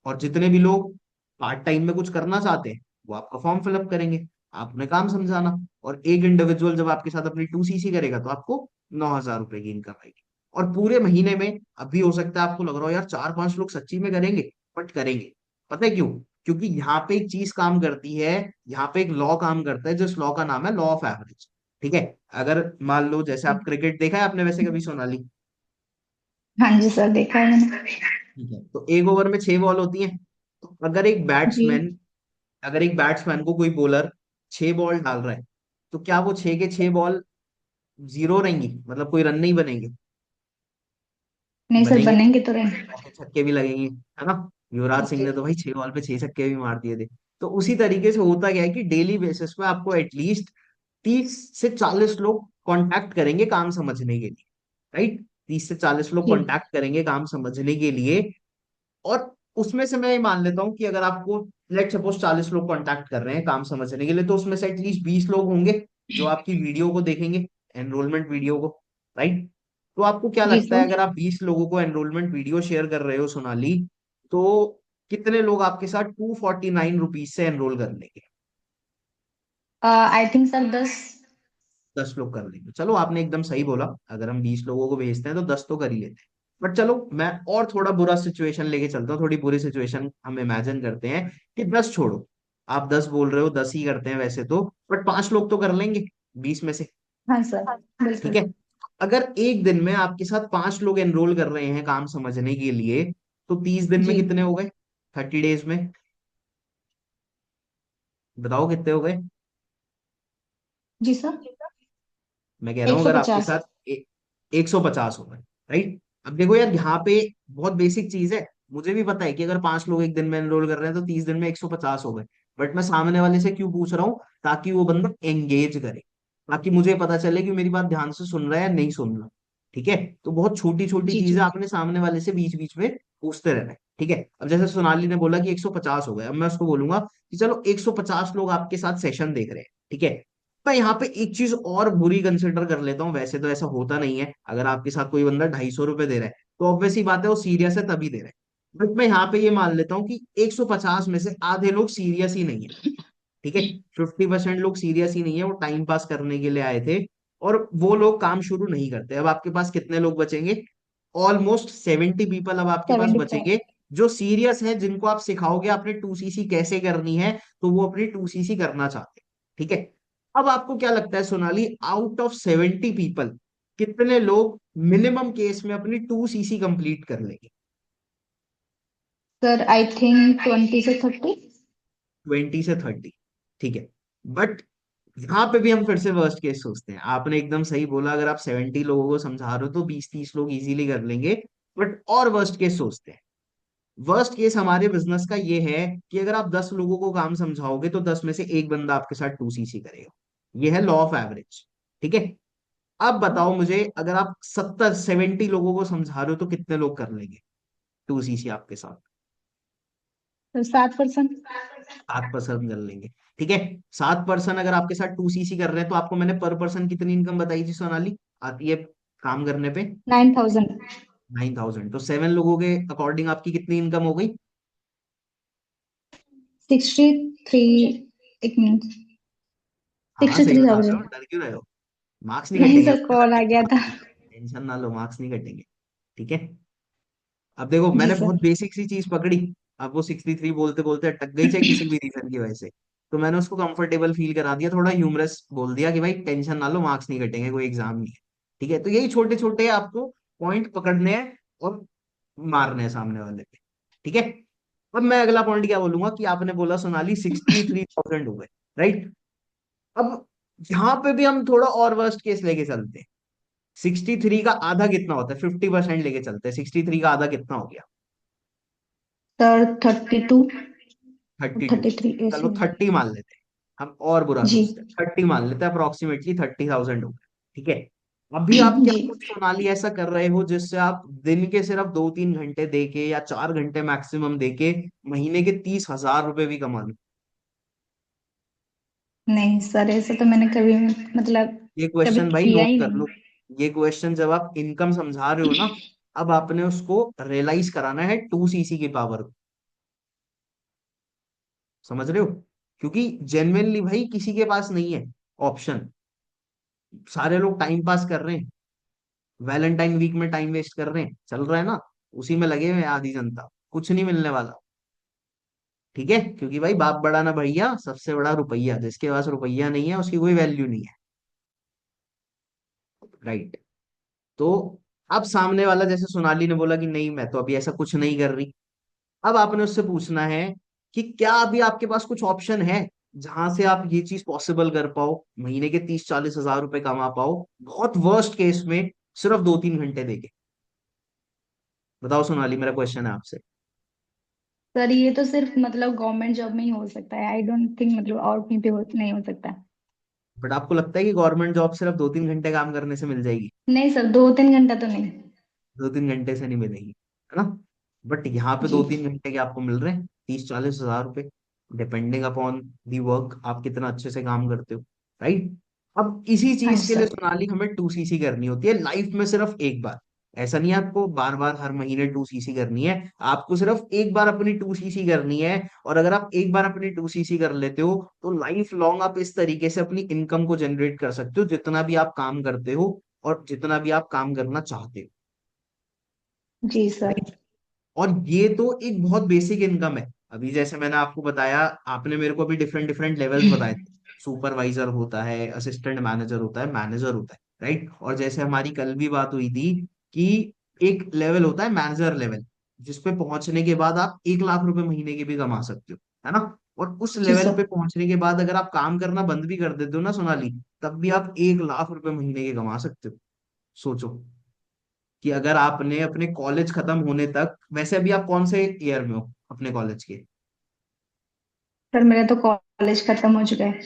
और जितने भी लोग पार्ट टाइम में कुछ करना चाहते हैं वो आपका फॉर्म फिलअप करेंगे, आपने काम समझाना। और एक इंडिविजुअल जब आपके साथ अपनी 2 सीसी करेगा तो आपको 9,000 रुपए की इनकम आएगी। और पूरे महीने में, अभी हो सकता है आपको लग रहा हो यार 4-5 लोग सच्ची में करेंगे, बट करेंगे। पता है क्यों? क्योंकि यहाँ पे एक चीज काम करती है, यहाँ पे एक लॉ काम करता है, जिस लॉ का नाम है लॉ ऑफ एवरेज। ठीक है? अगर मान लो जैसे आप क्रिकेट देखा है आपने वैसे कभी सोनाली? हाँ जी सर, देखा है मैंने। ठीक है, तो एक ओवर में 6 बॉल होती हैं। तो जी। अगर एक बैट्समैन को कोई बॉलर 6 बॉल डाल रहा है, तो क्या वो 6 के 6 बॉल जीरो रहेंगी, मतलब कोई रन नहीं बनेंगे? नहीं सर, बनेंगे। बनेंगे तो रहे। चौके छक्के भी लगेंगे, है ना? युवराज सिंह जी। ने तो भाई 6 बॉल पे 6 छक्के भी मार दिए थे। तो उसी तरीके से होता गया है कि डेली बेसिस पे आपको एटलीस्ट 30 से 40 लोग कांटेक्ट करेंगे काम समझने के लिए। राइट? 30 से 40 लोग जी। कांटेक्ट करेंगे काम समझने के लिए। और उसमें से मैं ये मान लेता हूँ कि अगर आपको लेट सपोज 40 लोग कांटेक्ट कर रहे हैं काम समझने के लिए, तो उसमें से एटलीस्ट 20 लोग होंगे जो आपकी वीडियो को देखेंगे, एनरोलमेंट वीडियो को। राइट? तो आपको क्या जी लगता है, सर। अगर आप 20 लोगों को एनरोलमेंट वीडियो शेयर कर रहे हो सोनाली, तो कितने लोग आपके साथ 249 रुपीज से एनरोल कर लेंगे? I think sir 10। 10 लोग कर लेंगे। चलो आपने एकदम सही बोला, अगर हम 20 लोगों को भेजते हैं तो 10 तो कर ही लेते हैं। बट चलो मैं और थोड़ा बुरा सिचुएशन लेके चलता हूँ, थोड़ी बुरी सिचुएशन हम इमेजिन करते हैं कि 10 छोड़ो, आप 10 बोल रहे हो, 10 ही करते हैं वैसे तो, बट 5 लोग तो कर लेंगे 20 में से। हाँ सर, ठीक बिल्कुल। है? अगर एक दिन में आपके साथ 5 लोग एनरोल कर रहे हैं काम समझने के लिए, तो 30 दिन में जी। कितने हो गए? 30 डेज में बताओ कितने हो गए? जी सर। मैं कह रहा एक हूँ सौ अगर आपके पचास साथ 150 हो गए। राइट? अब देखो यार, यहाँ पे बहुत बेसिक चीज है। मुझे भी पता है कि अगर 5 लोग एक दिन में एनरोल कर रहे हैं तो 30 दिन में 150 हो गए। बट मैं सामने वाले से क्यों पूछ रहा हूँ? ताकि वो बंदा एंगेज करे, ताकि मुझे पता चले कि मेरी बात ध्यान से सुन रहा है या नहीं सुन रहा। ठीक है? तो बहुत छोटी छोटी जी। चीजें जी। आपने सामने वाले से बीच बीच में पूछते रहना है। ठीक है? अब जैसे सोनाली ने बोला कि 150 हो गए, अब मैं उसको बोलूंगा कि चलो 150 लोग आपके साथ सेशन देख रहे हैं। ठीक है? मैं यहाँ पे एक चीज और बुरी कंसिडर कर लेता हूँ, वैसे तो ऐसा होता नहीं है, अगर आपके साथ कोई बंदा 250 रुपए दे रहा है तो ऑब्वियस ही बात है वो सीरियस है तभी दे रहा है। बट मैं यहाँ पे ये मान लेता हूँ कि 150 में से आधे लोग सीरियस ही नहीं है। ठीक है? 50% लोग सीरियस ही नहीं है, वो टाइम पास करने के लिए आए थे। और वो लोग काम शुरू नहीं करते। अब आपके पास कितने लोग बचेंगे? ऑलमोस्ट 70 पीपल अब आपके पास 75। बचेंगे, जो सीरियस है, जिनको आप सिखाओगे आपने 2cc कैसे करनी है, तो वो अपनी 2cc करना चाहते हैं। ठीक है? अब आपको क्या लगता है सोनाली, आउट ऑफ 70 पीपल कितने लोग मिनिमम केस में अपनी 2cc कंप्लीट कर लेंगे? सर आई थिंक 20 से 30। 20 से 30। ठीक है? बट यहाँ पे भी हम फिर से वर्स्ट केस सोचते हैं। आपने एकदम सही बोला, अगर आप 70 लोगों को समझा रहे हो तो 20-30 लोग इजीली कर लेंगे। बट और वर्स्ट केस सोचते हैं। वर्स्ट केस हमारे बिजनेस का ये है कि अगर आप 10 लोगों को काम समझाओगे तो 10 में से एक बंदा आपके साथ 2cc करेगा। ये है लॉ ऑफ एवरेज। ठीक है? अब बताओ मुझे, अगर आप 70 लोगों को समझा रहे हो तो कितने लोग कर लेंगे 2cc आपके साथ? तो 7%। 7 पर्सन कर लेंगे। ठीक है? 7 पर्सन अगर आपके साथ 2cc कर रहे हैं तो आपको मैंने पर पर्सन कितनी इनकम बताई थी सोनाली, आती है काम करने पे? 9,000। 9,000। तो 7 लोगों के अकॉर्डिंग आपकी कितनी इनकम हो गई? 63। एक मिनट। हाँ सिक्सटी सही थ्री बता रहे हो, थाउजेंड डर क्यों रहे हो? मार्क्स नहीं नहीं कटेंगे सर, कॉल आ गया था। टेंशन ना लो, मार्क्स नहीं कटेंगे। ठीक है? अब देखो जी मैंने सर। बहुत बेसिक सी चीज पकड़ी। अब वो 63 बोलते बोलते अटक गई, चाहे किसी भी रीजन की वजह से। तो मैंने उसको कंफर्टेबल फील करा दिया, थोड़ा ह्यूमरस बोल दिया कि भाई टेंशन ना लो, मार्क्स नहीं कटेंगे, कोई एग्जाम नहीं है। ठीक है? तो यही छोटे छोटे आपको पॉइंट पकड़ने हैं और मारने हैं सामने वाले पे। ठीक है? अब मैं अगला पॉइंट क्या बोलूंगा कि आपने बोला सोनाली 63,000 हो गए। राइट? अब यहाँ पे भी हम थोड़ा और वर्स्ट केस लेके चलते हैं। 63 का आधा कितना होता है? 50% लेके चलते हैं, 63 का आधा कितना हो गया? सर 32। 32। 33 चलो ऐसे। 30 मान लेते हैं। हम और बुरा जी। सोचते हैं, 30 मान लेते हैं, अप्रोक्सीमेटली 30,000 हो गए। ठीक है? अभी आप क्या जी। कुछ सोनाली ऐसा कर रहे हो जिससे आप दिन के सिर्फ 2-3 घंटे देके या 4 घंटे मैक्सिमम देके महीने के 30,000 रुपए भी कमा लो? नहीं सर, ऐसा तो मैंने कभी, मतलब ये कभी क्वेश्चन भाई किया नोट ही कर लो। नहीं। ये क्वेश्चन जब आप इनकम समझा रहे हो ना, अब आपने उसको रियलाइज कराना है 2cc की पावर को। समझ रहे हो? क्योंकि जेन्युइनली भाई किसी के पास नहीं है ऑप्शन। सारे लोग टाइम पास कर रहे हैं। वैलेंटाइन वीक में टाइम वेस्ट कर रहे हैं, चल रहा है ना, उसी में लगे हुए हैं आधी जनता, कुछ नहीं मिलने वाला। ठीक है, क्योंकि भाई बाप बड़ा ना भैया, सबसे बड़ा रुपया, जिसके पास रुपया नहीं है उसकी कोई वैल्यू नहीं है। राइट। तो अब सामने वाला, जैसे सोनाली ने बोला कि नहीं मैं तो अभी ऐसा कुछ नहीं कर रही, अब आपने उससे पूछना है कि क्या अभी आपके पास कुछ ऑप्शन है जहां से आप ये चीज पॉसिबल कर पाओ, महीने के 30-40 हजार रुपए कमा पाओ, बहुत वर्स्ट केस में सिर्फ 2-3 घंटे देके। बताओ सोनाली, मेरा क्वेश्चन है आपसे। सर ये तो सिर्फ मतलब गवर्नमेंट जॉब में ही हो सकता है, आई डोंट थिंक मतलब और कहीं पे नहीं हो सकता। बट आपको लगता है कि गवर्नमेंट जॉब सिर्फ 2-3 घंटे काम करने से मिल जाएगी? नहीं सर, 2-3 घंटा तो नहीं। 2-3 घंटे से नहीं मिलेगी, है ना। बट यहाँ पे जी। 2-3 घंटे के आपको मिल रहे हैं 30-40 हजार रुपए, डिपेंडिंग अपॉन दी वर्क, आप कितना अच्छे से काम करते हो। राइट। अब इसी हाँ चीज जी के लिए सर। सोनाली हमें 2cc करनी होती है लाइफ में, सिर्फ एक बार। ऐसा नहीं है आपको बार बार हर महीने 2cc करनी है, आपको सिर्फ एक बार अपनी 2cc करनी है। और अगर आप एक बार अपनी 2cc कर लेते हो तो लाइफ लॉन्ग आप इस तरीके से अपनी इनकम को जनरेट कर सकते हो, जितना भी आप काम करते हो और जितना भी आप काम करना चाहते हो। जी सर। Right? और ये तो एक बहुत बेसिक इनकम है। अभी जैसे मैंने आपको बताया, आपने मेरे को अभी डिफरेंट डिफरेंट लेवल्स बताए थे। सुपरवाइजर होता है, असिस्टेंट मैनेजर होता है, मैनेजर होता है। राइट। और जैसे हमारी कल भी बात हुई थी कि एक लेवल होता है मैनेजर लेवल, जिसपे पहुंचने के बाद आप 1 लाख रुपए महीने के भी कमा सकते हो, है ना। और उस जी लेवल सर। पे पहुंचने के बाद अगर आप काम करना बंद भी कर देते हो ना सोनाली, तब भी आप 1 लाख रुपए महीने के कमा सकते हो। सोचो कि अगर आपने अपने कॉलेज खत्म होने तक, वैसे अभी आप कौन से ईयर में हो अपने कॉलेज के? सर मेरा तो कॉलेज खत्म हो चुका है।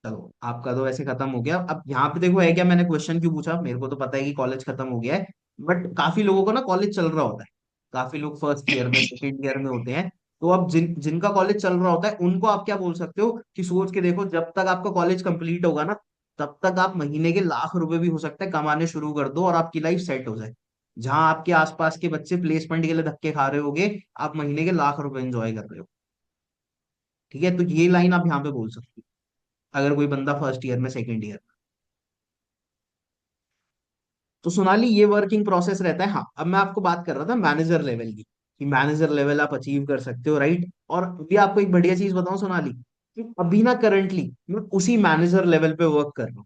चलो आपका तो वैसे खत्म हो गया। अब यहाँ पे देखो है क्या, मैंने क्वेश्चन क्यों पूछा, मेरे को तो पता है कि कॉलेज खत्म हो गया है, बट काफी लोगों को ना कॉलेज चल रहा होता है। काफी लोग फर्स्ट ईयर में, सेकेंड ईयर में होते हैं। तो अब जिनका कॉलेज चल रहा होता है उनको आप क्या बोल सकते हो कि सोच के देखो, जब तक आपका कॉलेज कंप्लीट होगा ना, तब तक आप महीने के लाख रुपए भी हो सकता है कमाने शुरू कर दो और आपकी लाइफ सेट हो जाए। जहां आपके आसपास के बच्चे प्लेसमेंट के लिए धक्के खा रहे होगे, आप महीने के लाख रुपए एंजॉय कर रहे हो। ठीक है, तो ये लाइन आप यहाँ पे बोल सकते हो अगर कोई बंदा फर्स्ट ईयर में, सेकेंड ईयर। तो सोनाली ये वर्किंग प्रोसेस रहता है। हाँ, अब मैं आपको बात कर रहा था मैनेजर लेवल की, कि मैनेजर लेवल आप अचीव कर सकते हो। राइट। और भी आपको एक बढ़िया चीज बताऊं सोनाली, कि अभी ना करंटली मैं उसी मैनेजर लेवल पे वर्क कर रहा हूँ।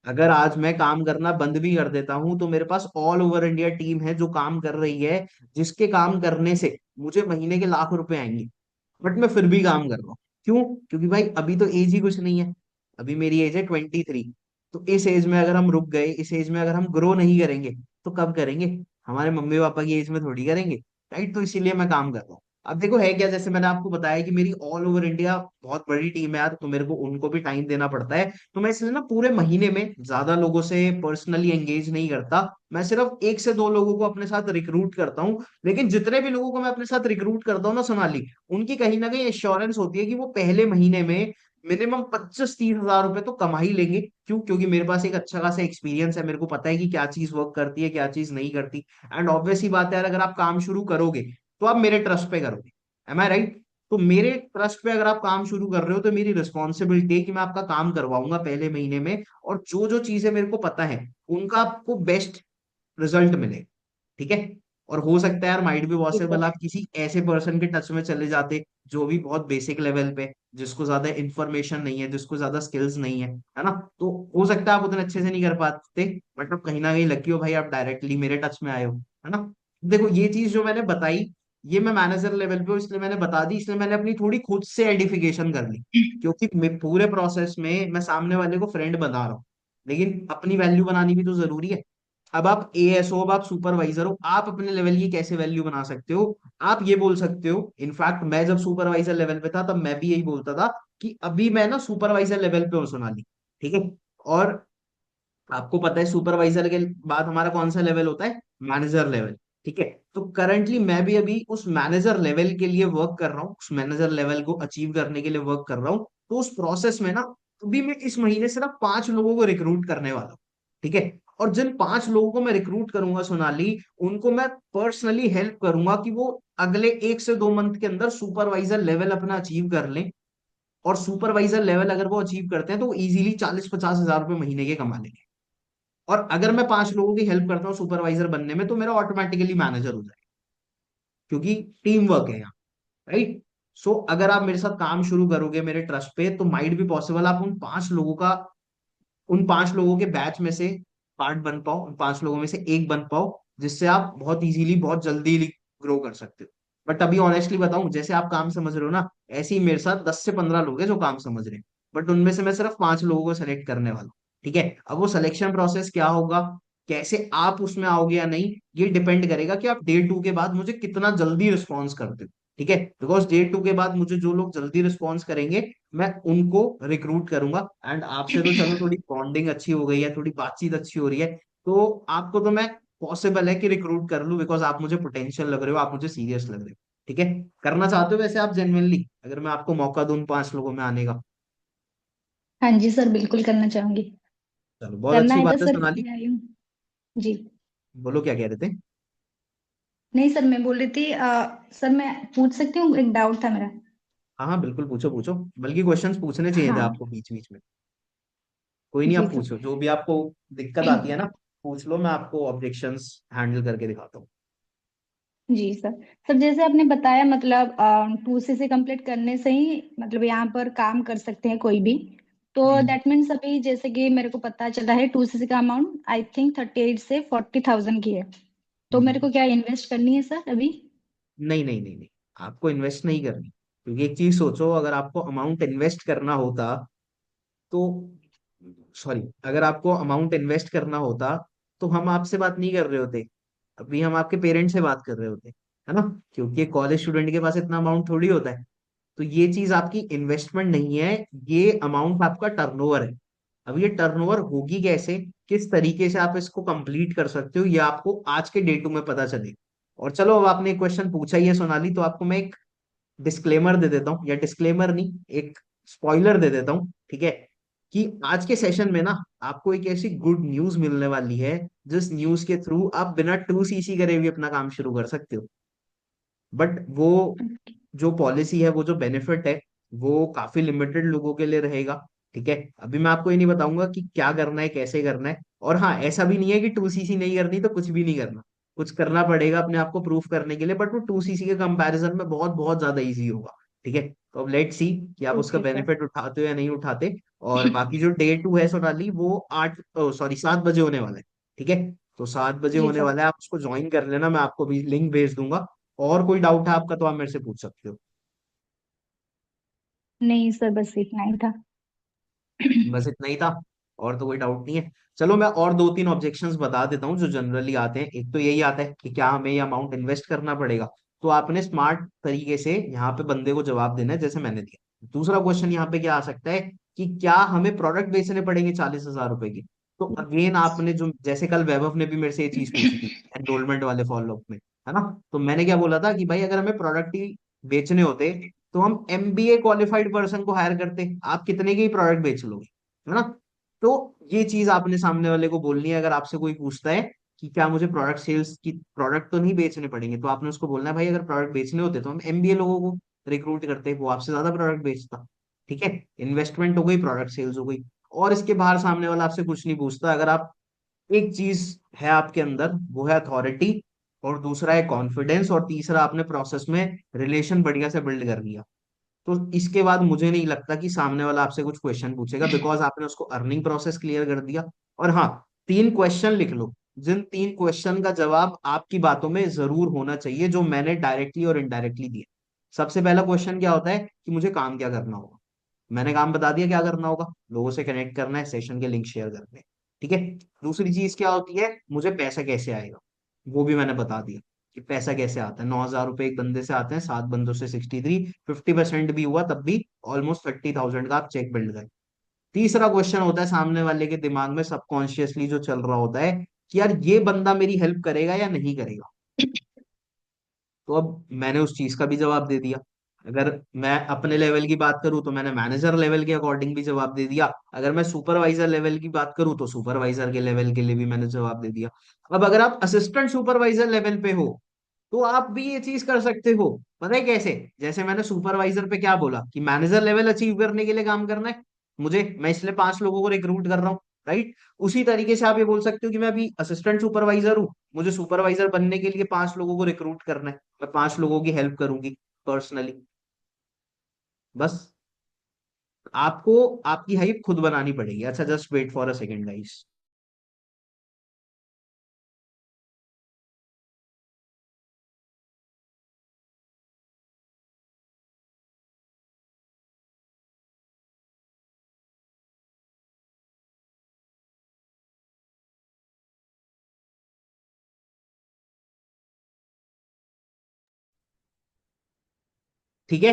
अगर आज मैं काम करना बंद भी कर देता हूँ तो मेरे पास ऑल ओवर इंडिया टीम है जो काम कर रही है, जिसके काम करने से मुझे महीने के लाख रुपए आएंगे। बट मैं फिर भी काम कर रहा हूँ। क्यों? क्योंकि भाई अभी तो एज ही कुछ नहीं है। अभी मेरी एज है 23। तो इस एज में अगर हम रुक गए, इस एज में अगर हम ग्रो नहीं करेंगे, तो कब करेंगे? हमारे मम्मी पापा की एज में थोड़ी करेंगे। राइट। तो इसीलिए मैं काम कर रहा हूँ। अब देखो है क्या, जैसे मैंने आपको बताया कि मेरी ऑल ओवर इंडिया बहुत बड़ी टीम है यार, तो मेरे को उनको भी टाइम देना पड़ता है। तो मैं इसलिए ना पूरे महीने में ज्यादा लोगों से पर्सनली एंगेज नहीं करता। मैं सिर्फ 1 से 2 लोगों को अपने साथ रिक्रूट करता हूँ। लेकिन जितने भी लोगों को मैं अपने साथ रिक्रूट करता हूँ ना सोनाली, उनकी कहीं ना कहीं एश्योरेंस होती है कि वो पहले महीने में मिनिमम 25-30 हजार रुपए तो कमा ही लेंगे। क्यों? क्योंकि मेरे पास एक अच्छा खासा एक्सपीरियंस है, मेरे को पता है कि क्या चीज वर्क करती है, क्या चीज नहीं करती। एंड ऑब्वियस ही बात है यार, अगर आप काम शुरू करोगे तो आप मेरे ट्रस्ट पे करोगे। एम आई राइट? तो मेरे ट्रस्ट पे अगर आप काम शुरू कर रहे हो तो मेरी रिस्पॉन्सिबिलिटी है कि मैं आपका काम करवाऊंगा पहले महीने में, और जो जो चीजें मेरे को पता है उनका आपको बेस्ट रिजल्ट मिले। ठीक है। और हो सकता है यार, माइट भी जी पॉसिबल सर। आप किसी ऐसे पर्सन के टच में चले जाते जो भी बहुत बेसिक लेवल पे, जिसको ज्यादा इंफॉर्मेशन नहीं है, जिसको ज्यादा स्किल्स नहीं है ना। तो हो सकता है आप उतने अच्छे से नहीं कर पाते, बट आप कहीं ना कहीं लकी हो भाई, आप डायरेक्टली मेरे टच में आए हो, है ना। देखो ये चीज जो मैंने बताई, ये मैं मैनेजर लेवल पे हूँ इसलिए मैंने बता दी, इसलिए मैंने अपनी थोड़ी खुद से एडिफिकेशन कर ली। क्योंकि पूरे प्रोसेस में मैं सामने वाले को फ्रेंड बना रहा हूँ, लेकिन अपनी वैल्यू बनानी भी तो जरूरी है। अब आप एएस हो, अब आप सुपरवाइजर हो, आप अपने लेवल की कैसे वैल्यू बना सकते हो? आप ये बोल सकते हो, इनफैक्ट मैं जब सुपरवाइजर लेवल पे था तब मैं भी यही बोलता था कि अभी मैं ना सुपरवाइजर लेवल पे हूँ सोनाली। ठीक है। और आपको पता है सुपरवाइजर के बाद हमारा कौन सा लेवल होता है? Manager level. ठीक है। तो करंटली मैं भी अभी उस मैनेजर लेवल के लिए वर्क कर रहा हूँ, उस मैनेजर लेवल को अचीव करने के लिए वर्क कर रहा हूँ। तो उस प्रोसेस में ना, अभी मैं इस महीने सिर्फ 5 लोगों को रिक्रूट करने वाला हूँ। ठीक है। और जिन 5 लोगों को मैं रिक्रूट करूंगा सोनाली, उनको मैं पर्सनली हेल्प करूंगा कि वो अगले 1 से 2 मंथ के अंदर सुपरवाइजर लेवल अपना अचीव कर लें। और सुपरवाइजर लेवल अगर वो अचीव करते हैं तो वो इजीली 40-50 हजार रुपए महीने के कमा लेंगे। और अगर मैं 5 लोगों की हेल्प करता हूँ सुपरवाइजर बनने में, तो मेरा ऑटोमेटिकली मैनेजर हो जाएगा, क्योंकि टीम वर्क है यहाँ, राइट। सो अगर आप मेरे साथ काम शुरू करोगे मेरे ट्रस्ट पे, तो माइट भी पॉसिबल आप उन 5 लोगों के बैच में से पार्ट बन पाओ, उन 5 लोगों में से एक बन पाओ, जिससे आप बहुत इजीली बहुत जल्दी ग्रो कर सकते हो। बट अभी ऑनेस्टली बताऊं, जैसे आप काम समझ रहे हो ना, ऐसे ही मेरे साथ 10 से 15 लोग हैं जो काम समझ रहे हैं, बट उनमें से मैं सिर्फ 5 लोगों को सेलेक्ट करने वाला हूँ। ठीक है, अब वो सिलेक्शन प्रोसेस क्या होगा, कैसे आप उसमें आओगे या नहीं, ये डिपेंड करेगा कि आप डे 2 के बाद मुझे कितना जल्दी रिस्पॉन्स करते हो। ठीक है, बिकॉज डे 2 के बाद मुझे जो लोग जल्दी रिस्पॉन्स करेंगे, मैं उनको रिक्रूट करूंगा। एंड आपसे तो चलो थोड़ी बॉन्डिंग अच्छी हो गई है, थोड़ी बातचीत अच्छी हो रही है, तो आपको तो मैं पॉसिबल है कि रिक्रूट कर लूं, बिकॉज आप मुझे पोटेंशियल लग रहे हो, आप मुझे सीरियस लग रहे हो। ठीक है, करना चाहते हो वैसे आप जेन्युइनली, अगर मैं आपको मौका दूं उन 5 लोगों में आने का? हाँ जी सर, बिल्कुल करना चाहूंगी। चलो, बहुत करना अच्छी है तो बात है सर सोनाली। इसलिए आई हूँ। जी। बोलो, क्या कह रहे थे? नहीं सर, मैं बोल रही थी सर मैं पूछ सकती हूँ, एक डाउट था मेरा। हाँ हाँ, बिल्कुल पूछो पूछो, बल्कि क्वेश्चंस पूछने चाहिए थे हाँ। आपको बीच बीच में। कोई नहीं, जी आप सर। पूछो जो भी आपको दिक्कत आती है ना, पूछ लो, मैं आपको ऑब्जेक्शंस हैंडल करके दिखाता हूँ। जी सर। सर जैसे आपने बताया, मतलब 2 CC कंप्लीट करने से ही मतलब यहाँ पर काम कर सकते हैं कोई भी। तो हम्म। दैट मीन्स अभी जैसे कि मेरे को पता चला है 2 CC का अमाउंट आई थिंक 38 से 40,000 की है। तो मेरे हम्म। को क्या इन्वेस्ट करनी है सर अभी? नहीं नहीं नहीं नहीं, आपको इन्वेस्ट नहीं करनी, क्योंकि एक चीज सोचो, अगर आपको अमाउंट इन्वेस्ट करना होता तो, सॉरी, अगर आपको अमाउंट इन्वेस्ट करना होता तो हम आपसे बात नहीं कर रहे होते, अभी हम आपके पेरेंट्स से बात कर रहे होते, है ना। क्योंकि कॉलेज स्टूडेंट के पास इतना अमाउंट थोड़ी होता है। तो ये चीज आपकी इन्वेस्टमेंट नहीं है, ये अमाउंट आपका टर्नओवर है। अब ये टर्नओवर होगी कैसे, किस तरीके से आप इसको कंप्लीट कर सकते हो, ये आपको आज के डेट में पता चलेगा। और चलो, अब आपने एक क्वेश्चन पूछा ही है सोनाली, तो आपको मैं एक डिस्क्लेमर दे देता हूँ, या डिस्क्लेमर नहीं, एक स्पॉइलर दे देता हूँ, ठीक है। कि आज के सेशन में ना, आपको एक ऐसी गुड न्यूज मिलने वाली है, जिस न्यूज के थ्रू आप बिना 2 CC करे भी अपना काम शुरू कर सकते हो। बट वो जो पॉलिसी है, वो जो बेनिफिट है, वो काफी लिमिटेड लोगों के लिए रहेगा। ठीक है, अभी मैं आपको ये नहीं बताऊंगा कि क्या करना है, कैसे करना है। और हाँ, ऐसा भी नहीं है कि 2 CC नहीं करनी तो कुछ भी नहीं करना, कुछ करना पड़ेगा अपने आप को प्रूफ करने के लिए, बट वो 2 CC के कंपैरिजन में बहुत बहुत ज्यादा इजी होगा। ठीक है, तो अब लेट्स सी कि आप उसका ओके सर। बेनिफिट उठाते हो या नहीं उठाते। और बाकी जो डे 2 है सोनाली, वो 7 बजे होने वाला है। ठीक है, तो 7 बजे जी होने सर। वाला है, आप उसको ज्वाइन कर लेना, मैं आपको भी लिंक भेज दूंगा। और कोई डाउट है आपका तो आप मेरे से पूछ सकते हो। नहीं सर, बस इतना ही था। बस इतना ही था, और तो कोई डाउट नहीं है। चलो, मैं और 2-3 ऑब्जेक्शंस बता देता हूँ जो जनरली आते हैं। एक तो यही आता है कि क्या हमें ये अमाउंट इन्वेस्ट करना पड़ेगा, तो आपने स्मार्ट तरीके से यहाँ पे बंदे को जवाब देना है, जैसे मैंने दिया। दूसरा क्वेश्चन यहाँ पे क्या आ सकता है, कि क्या हमें प्रोडक्ट बेचने पड़ेंगे 40,000 रुपए की? तो अगेन, आपने जो, जैसे कल वैभव ने भी मेरे से ये चीज पूछी थी एनरोलमेंट वाले फॉलोअप में, है ना। तो मैंने क्या बोला था कि भाई, अगर हमें प्रोडक्ट ही बेचने होते तो हम MBA क्वालिफाइड पर्सन को हायर करते, आप कितने के ही प्रोडक्ट बेच लोगे, है ना। तो ये चीज आपने सामने वाले को बोलनी है, अगर आपसे कोई पूछता है कि क्या मुझे प्रोडक्ट सेल्स की, प्रोडक्ट तो नहीं बेचने पड़ेंगे, तो आपने उसको बोलना है, भाई अगर प्रोडक्ट बेचने होते तो हम MBA लोगों को रिक्रूट करते, वो आपसे ज्यादा प्रोडक्ट बेचता। ठीक है, इन्वेस्टमेंट हो गई, प्रोडक्ट सेल्स हो गई। और इसके बाहर सामने वाला आपसे कुछ नहीं पूछता, अगर आप, एक चीज है आपके अंदर, वो है अथॉरिटी, और दूसरा है कॉन्फिडेंस, और तीसरा आपने प्रोसेस में रिलेशन बढ़िया से बिल्ड कर लिया, तो इसके बाद मुझे नहीं लगता कि सामने वाला आपसे कुछ क्वेश्चन पूछेगा, बिकॉज आपने उसको अर्निंग प्रोसेस क्लियर कर दिया। और हाँ, 3 क्वेश्चन लिख लो, जिन 3 क्वेश्चन का जवाब आपकी बातों में जरूर होना चाहिए, जो मैंने डायरेक्टली और इनडायरेक्टली दिया। सबसे पहला क्वेश्चन क्या होता है, कि मुझे काम क्या करना होगा? मैंने काम बता दिया क्या करना होगा, लोगों से कनेक्ट करना है, सेशन के लिंक शेयर करने हैं। ठीक है, दूसरी चीज क्या होती है, मुझे पैसा कैसे आएगा, वो भी मैंने बता दिया कि पैसा कैसे आता है। 9,000 रुपए एक बंदे से आते हैं, 7 बंदों से 63, 50% भी हुआ तब भी ऑलमोस्ट 30,000 का आप चेक बिल्ड करें। तीसरा क्वेश्चन होता है सामने वाले के दिमाग में सबकॉन्शियसली जो चल रहा होता है, कि यार ये बंदा मेरी हेल्प करेगा या नहीं करेगा। तो अब मैंने उस चीज का भी जवाब दे दिया। अगर मैं अपने लेवल की बात करूं, तो मैंने मैनेजर लेवल के अकॉर्डिंग भी जवाब दे दिया। अगर मैं सुपरवाइजर लेवल की बात करूं, तो सुपरवाइजर के लेवल के लिए भी मैंने जवाब दे दिया। अब अगर आप असिस्टेंट सुपरवाइजर लेवल पे हो, तो आप भी ये चीज कर सकते हो। पता है कैसे? जैसे मैंने सुपरवाइजर पे क्या बोला, कि मैनेजर लेवल अचीव करने के लिए काम करना है मुझे, मैं इसलिए 5 लोगों को रिक्रूट कर रहा हूँ। राइट। उसी तरीके से आप ये बोल सकते हो कि मैं अभी असिस्टेंट सुपरवाइजर हूँ, मुझे सुपरवाइजर बनने के लिए 5 लोगों को रिक्रूट करना है, मैं 5 लोगों की हेल्प करूंगी पर्सनली। बस आपको आपकी हाइप खुद बनानी पड़ेगी। अच्छा, just wait for a second guys. ठीक है,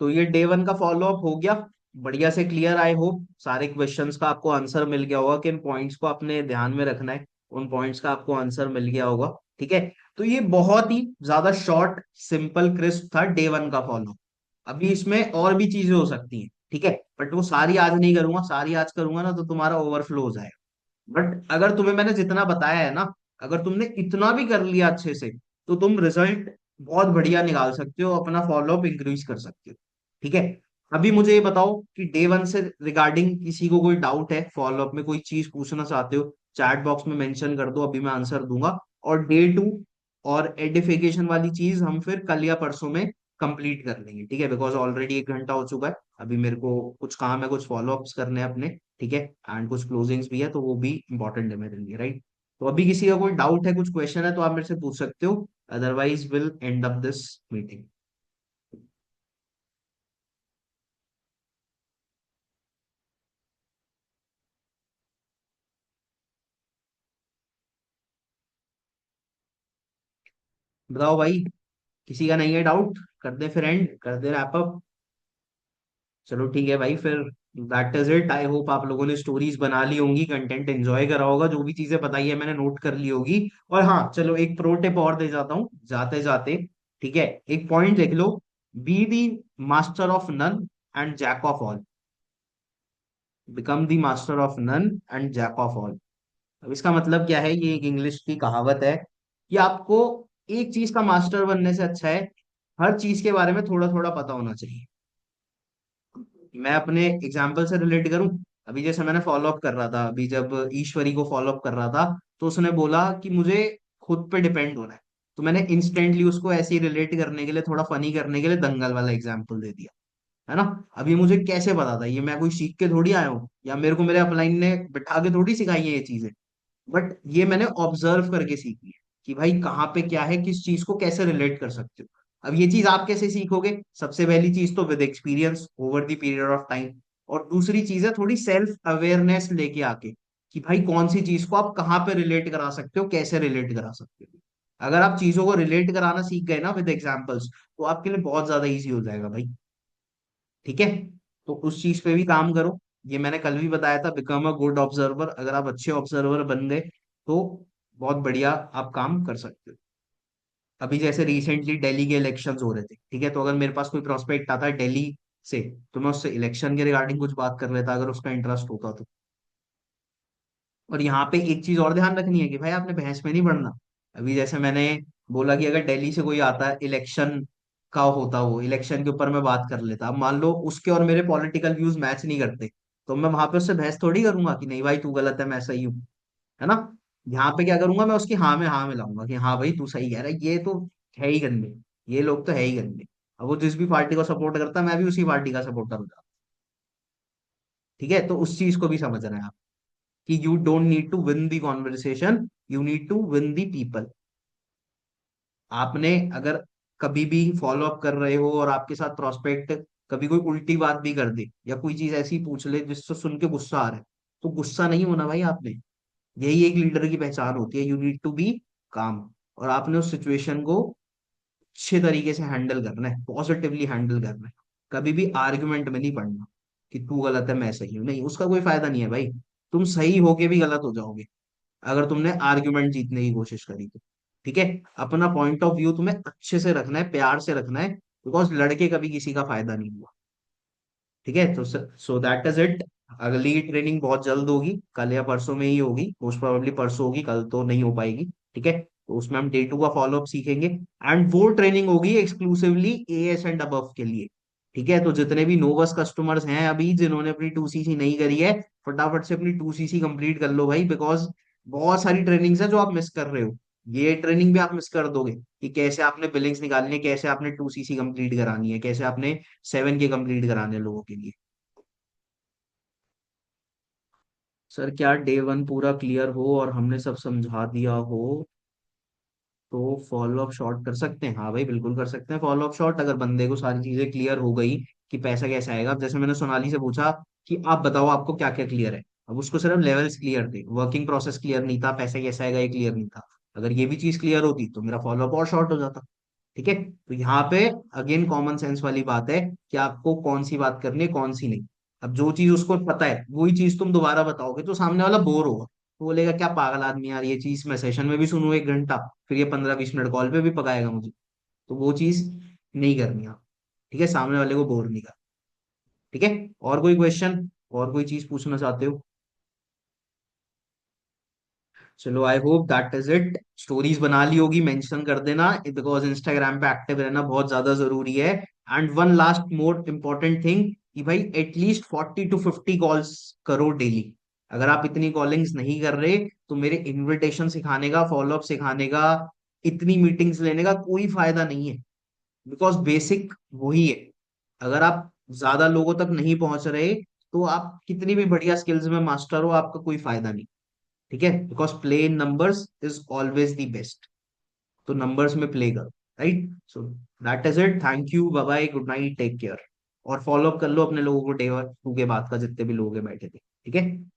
तो ये डे 1 का फॉलो अप हो गया, बढ़िया से क्लियर। आई होप सारे क्वेश्चंस का आपको आंसर मिल गया होगा, किन पॉइंट्स को आपने ध्यान में रखना है, उन पॉइंट्स का आपको आंसर मिल गया होगा। ठीक है, तो ये बहुत ही ज्यादा शॉर्ट सिंपल क्रिस्प था डे 1 का फॉलो। अभी इसमें और भी चीजें हो सकती हैं, ठीक है, बट वो सारी आज नहीं करूंगा, सारी आज करूंगा ना तो तुम्हारा ओवरफ्लो हो जाएगा। बट अगर तुम्हें मैंने जितना बताया है ना, अगर तुमने इतना भी कर लिया अच्छे से, तो तुम रिजल्ट बहुत बढ़िया निकाल सकते हो, अपना फॉलोअप इंक्रीज कर सकते हो। ठीक है, अभी मुझे ये बताओ कि डे 1 से रिगार्डिंग किसी को कोई डाउट है, फॉलोअप में कोई चीज पूछना चाहते हो, चैट बॉक्स में मेंशन कर दो, अभी मैं आंसर दूंगा। और डे 2 और एडिफिकेशन वाली चीज हम फिर कल या परसों में कंप्लीट कर लेंगे, ठीक है, बिकॉज ऑलरेडी 1 घंटा हो चुका है। अभी मेरे को कुछ काम है, कुछ फॉलोअप्स करने हैं अपने, ठीक है, एंड कुछ क्लोजिंग्स भी है, तो वो भी इंपॉर्टेंट है मेरे लिए, राइट। तो अभी किसी का कोई डाउट है, कुछ क्वेश्चन है, तो आप मेरे से पूछ सकते हो, otherwise will and up this meeting. बताओ भाई, किसी का नहीं है डाउट? कर दे फिर एंड, कर दे रैप अप। चलो ठीक है भाई फिर, that is it. I hope आप लोगों ने स्टोरीज बना ली होंगी, कंटेंट एंजॉय करा होगा, जो भी चीजें बताई है मैंने नोट कर ली होगी। और हाँ चलो, एक प्रो टिप और दे जाता हूँ जाते जाते, ठीक है, एक पॉइंट लिख लो, be the master of none and jack of all. Become the master of none and jack of all. अब इसका मतलब क्या है, ये एक इंग्लिश की कहावत है कि आपको एक चीज का मास्टर बनने से अच्छा है हर चीज के बारे में थोड़ा थोड़ा पता होना चाहिए। मैं अपने एग्जाम्पल से रिलेट करूं, अभी जैसे मैंने फॉलो अप कर रहा था, अभी जब ईश्वरी को फॉलो अप कर रहा था, तो उसने बोला कि मुझे खुद पे डिपेंड होना है, तो मैंने इंस्टेंटली उसको ऐसे ही रिलेट करने के लिए, थोड़ा फनी करने के लिए दंगल वाला एग्जाम्पल दे दिया, है ना। अब ये मुझे कैसे पता था, ये मैं कोई सीख के थोड़ी आया हूँ, या मेरे को मेरे अपलाइन ने बिठा के थोड़ी सिखाई है ये चीजें, बट ये मैंने ऑब्जर्व करके सीखी है कि भाई कहाँ पे क्या है, किस चीज को कैसे रिलेट कर सकते हो। अब ये चीज आप कैसे सीखोगे? सबसे पहली चीज तो with experience over the period of time, और दूसरी चीज है थोड़ी सेल्फ अवेयरनेस लेके आके, कि भाई कौन सी चीज को आप कहाँ पे रिलेट करा सकते हो, कैसे रिलेट करा सकते हो। अगर आप चीजों को रिलेट कराना सीख गए ना विद एग्जाम्पल्स, तो आपके लिए बहुत ज्यादा इजी हो जाएगा भाई। ठीक है, तो उस चीज पे भी काम करो। ये मैंने कल भी बताया था, बिकम अ गुड ऑब्जर्वर। अगर आप अच्छे ऑब्जर्वर बन गए तो बहुत बढ़िया आप काम कर सकते हो। अभी जैसे रिसेंटली दिल्ली के इलेक्शंस हो रहे थे, ठीक है, तो अगर मेरे पास कोई प्रोस्पेक्ट आता है दिल्ली से, तो मैं उससे इलेक्शन के रिगार्डिंग कुछ बात कर लेता, अगर उसका इंटरेस्ट होता तो। और यहाँ पे एक चीज और ध्यान रखनी है कि भाई आपने बहस में नहीं पढ़ना। अभी जैसे मैंने बोला कि अगर दिल्ली से कोई आता है, इलेक्शन का होता, वो इलेक्शन के ऊपर मैं बात कर लेता, अब मान लो उसके और मेरे पॉलिटिकल व्यूज मैच नहीं करते, तो मैं वहां पे उससे बहस थोड़ी करूंगा कि नहीं भाई तू गलत है मैं सही हूँ, है ना। यहाँ पे क्या करूंगा, मैं उसकी हाँ में हाँ मिलाऊंगा कि हाँ भाई तू सही कह रहा है, ये तो है ही गंदे, ये लोग तो है ही गंदे। अब वो जिस भी पार्टी को सपोर्ट करता है, मैं भी उसी पार्टी का सपोर्टर हो जाता। ठीक है, तो उस चीज को भी समझना है आप, कि you don't need to win the conversation, you need to win the people. आपने अगर कभी भी फॉलो अप कर रहे हो और आपके साथ प्रोस्पेक्ट कभी कोई उल्टी बात भी कर दे, या कोई चीज ऐसी पूछ ले जिससे सुन के गुस्सा आ रहा है, तो गुस्सा नहीं होना भाई आपने। यही एक लीडर की पहचान होती है, यू नीड टू बी काम। और आपने उस सिचुएशन को अच्छे तरीके से हैंडल करना है, पॉजिटिवली हैंडल करना है। कभी भी आर्गुमेंट में नहीं पड़ना कि तू गलत है मैं सही हूं, नहीं, उसका कोई फायदा नहीं है भाई। तुम सही होके भी गलत हो जाओगे अगर तुमने आर्ग्यूमेंट जीतने की कोशिश करी तो। ठीक है, अपना पॉइंट ऑफ व्यू तुम्हें अच्छे से रखना है, प्यार से रखना है, बिकॉज लड़के कभी किसी का फायदा नहीं हुआ। ठीक है, तो सो दैट इज इट। अगली ट्रेनिंग बहुत जल्द होगी, कल या परसों में ही होगी, मोस्ट प्रोबेबली परसों होगी, कल तो नहीं हो पाएगी। ठीक है, तो उसमें हम डे 2 का फॉलोअप सीखेंगे, एंड वो ट्रेनिंग होगी एक्सक्लूसिवली एएस एंड अबव के लिए। ठीक है, तो जितने भी नोवस कस्टमर्स हैं अभी जिन्होंने अपनी 2cc नहीं करी है, फटाफट से अपनी 2cc कंप्लीट कर लो भाई, बिकॉज बहुत सारी ट्रेनिंग्स है जो आप मिस कर रहे हो। ये ट्रेनिंग भी आप मिस कर दोगे कि कैसे आपने बिलिंग्स निकालनी है, कैसे आपने 2cc कंप्लीट करानी है, कैसे आपने 7 के कंप्लीट कराने हैं लोगों के लिए। सर क्या डे 1 पूरा क्लियर हो और हमने सब समझा दिया हो तो फॉलो अप शॉर्ट कर सकते हैं? हाँ भाई बिल्कुल कर सकते हैं फॉलो अप शॉर्ट, अगर बंदे को सारी चीजें क्लियर हो गई कि पैसा कैसे आएगा। अब जैसे मैंने सोनाली से पूछा कि आप बताओ आपको क्या क्या क्लियर है, अब उसको सिर्फ लेवल्स क्लियर थे, वर्किंग प्रोसेस क्लियर नहीं था, पैसा कैसे आएगा ये क्लियर नहीं था। अगर ये भी चीज क्लियर होती तो मेरा फॉलो अप और शॉर्ट हो जाता। ठीक है, तो यहाँ पे अगेन कॉमन सेंस वाली बात है कि आपको कौन सी बात करनी है कौन सी नहीं। अब जो चीज उसको पता है वही चीज तुम दोबारा बताओगे तो सामने वाला बोर होगा, तो बोलेगा क्या पागल आदमी यार, ये चीज मैं सेशन में भी सुनूं 1 घंटा, फिर ये 15-20 मिनट कॉल पे भी पकाएगा मुझे। तो वो चीज नहीं करनी आप। ठीक है, सामने वाले को बोर नहीं करना। ठीक है, और कोई क्वेश्चन, और कोई चीज पूछना चाहते हो? चलो I hope that is it. Stories बना ली होगी, मेंशन कर देना, बिकॉज इंस्टाग्राम पे एक्टिव रहना बहुत ज्यादा जरूरी है। And one last more important thing कि भाई एटलीस्ट 40 to 50 कॉल्स करो डेली। अगर आप इतनी कॉलिंग्स नहीं कर रहे तो मेरे इनविटेशन सिखाने का, फॉलोअप सिखाने का, इतनी मीटिंग्स लेने का कोई फायदा नहीं है। बिकॉज बेसिक वही है। अगर आप ज्यादा लोगों तक नहीं पहुंच रहे तो आप कितनी भी बढ़िया स्किल्स में मास्टर हो, आपका कोई फायदा नहीं। ठीक है, because play in numbers is always the best. तो नंबर्स में प्ले करो। Right, so that is it, thank you, bye bye, good night, take care. और फॉलो अप कर लो अपने लोगों को डे 2 के बाद का, जितने भी लोग हैं बैठे थे। ठीक है।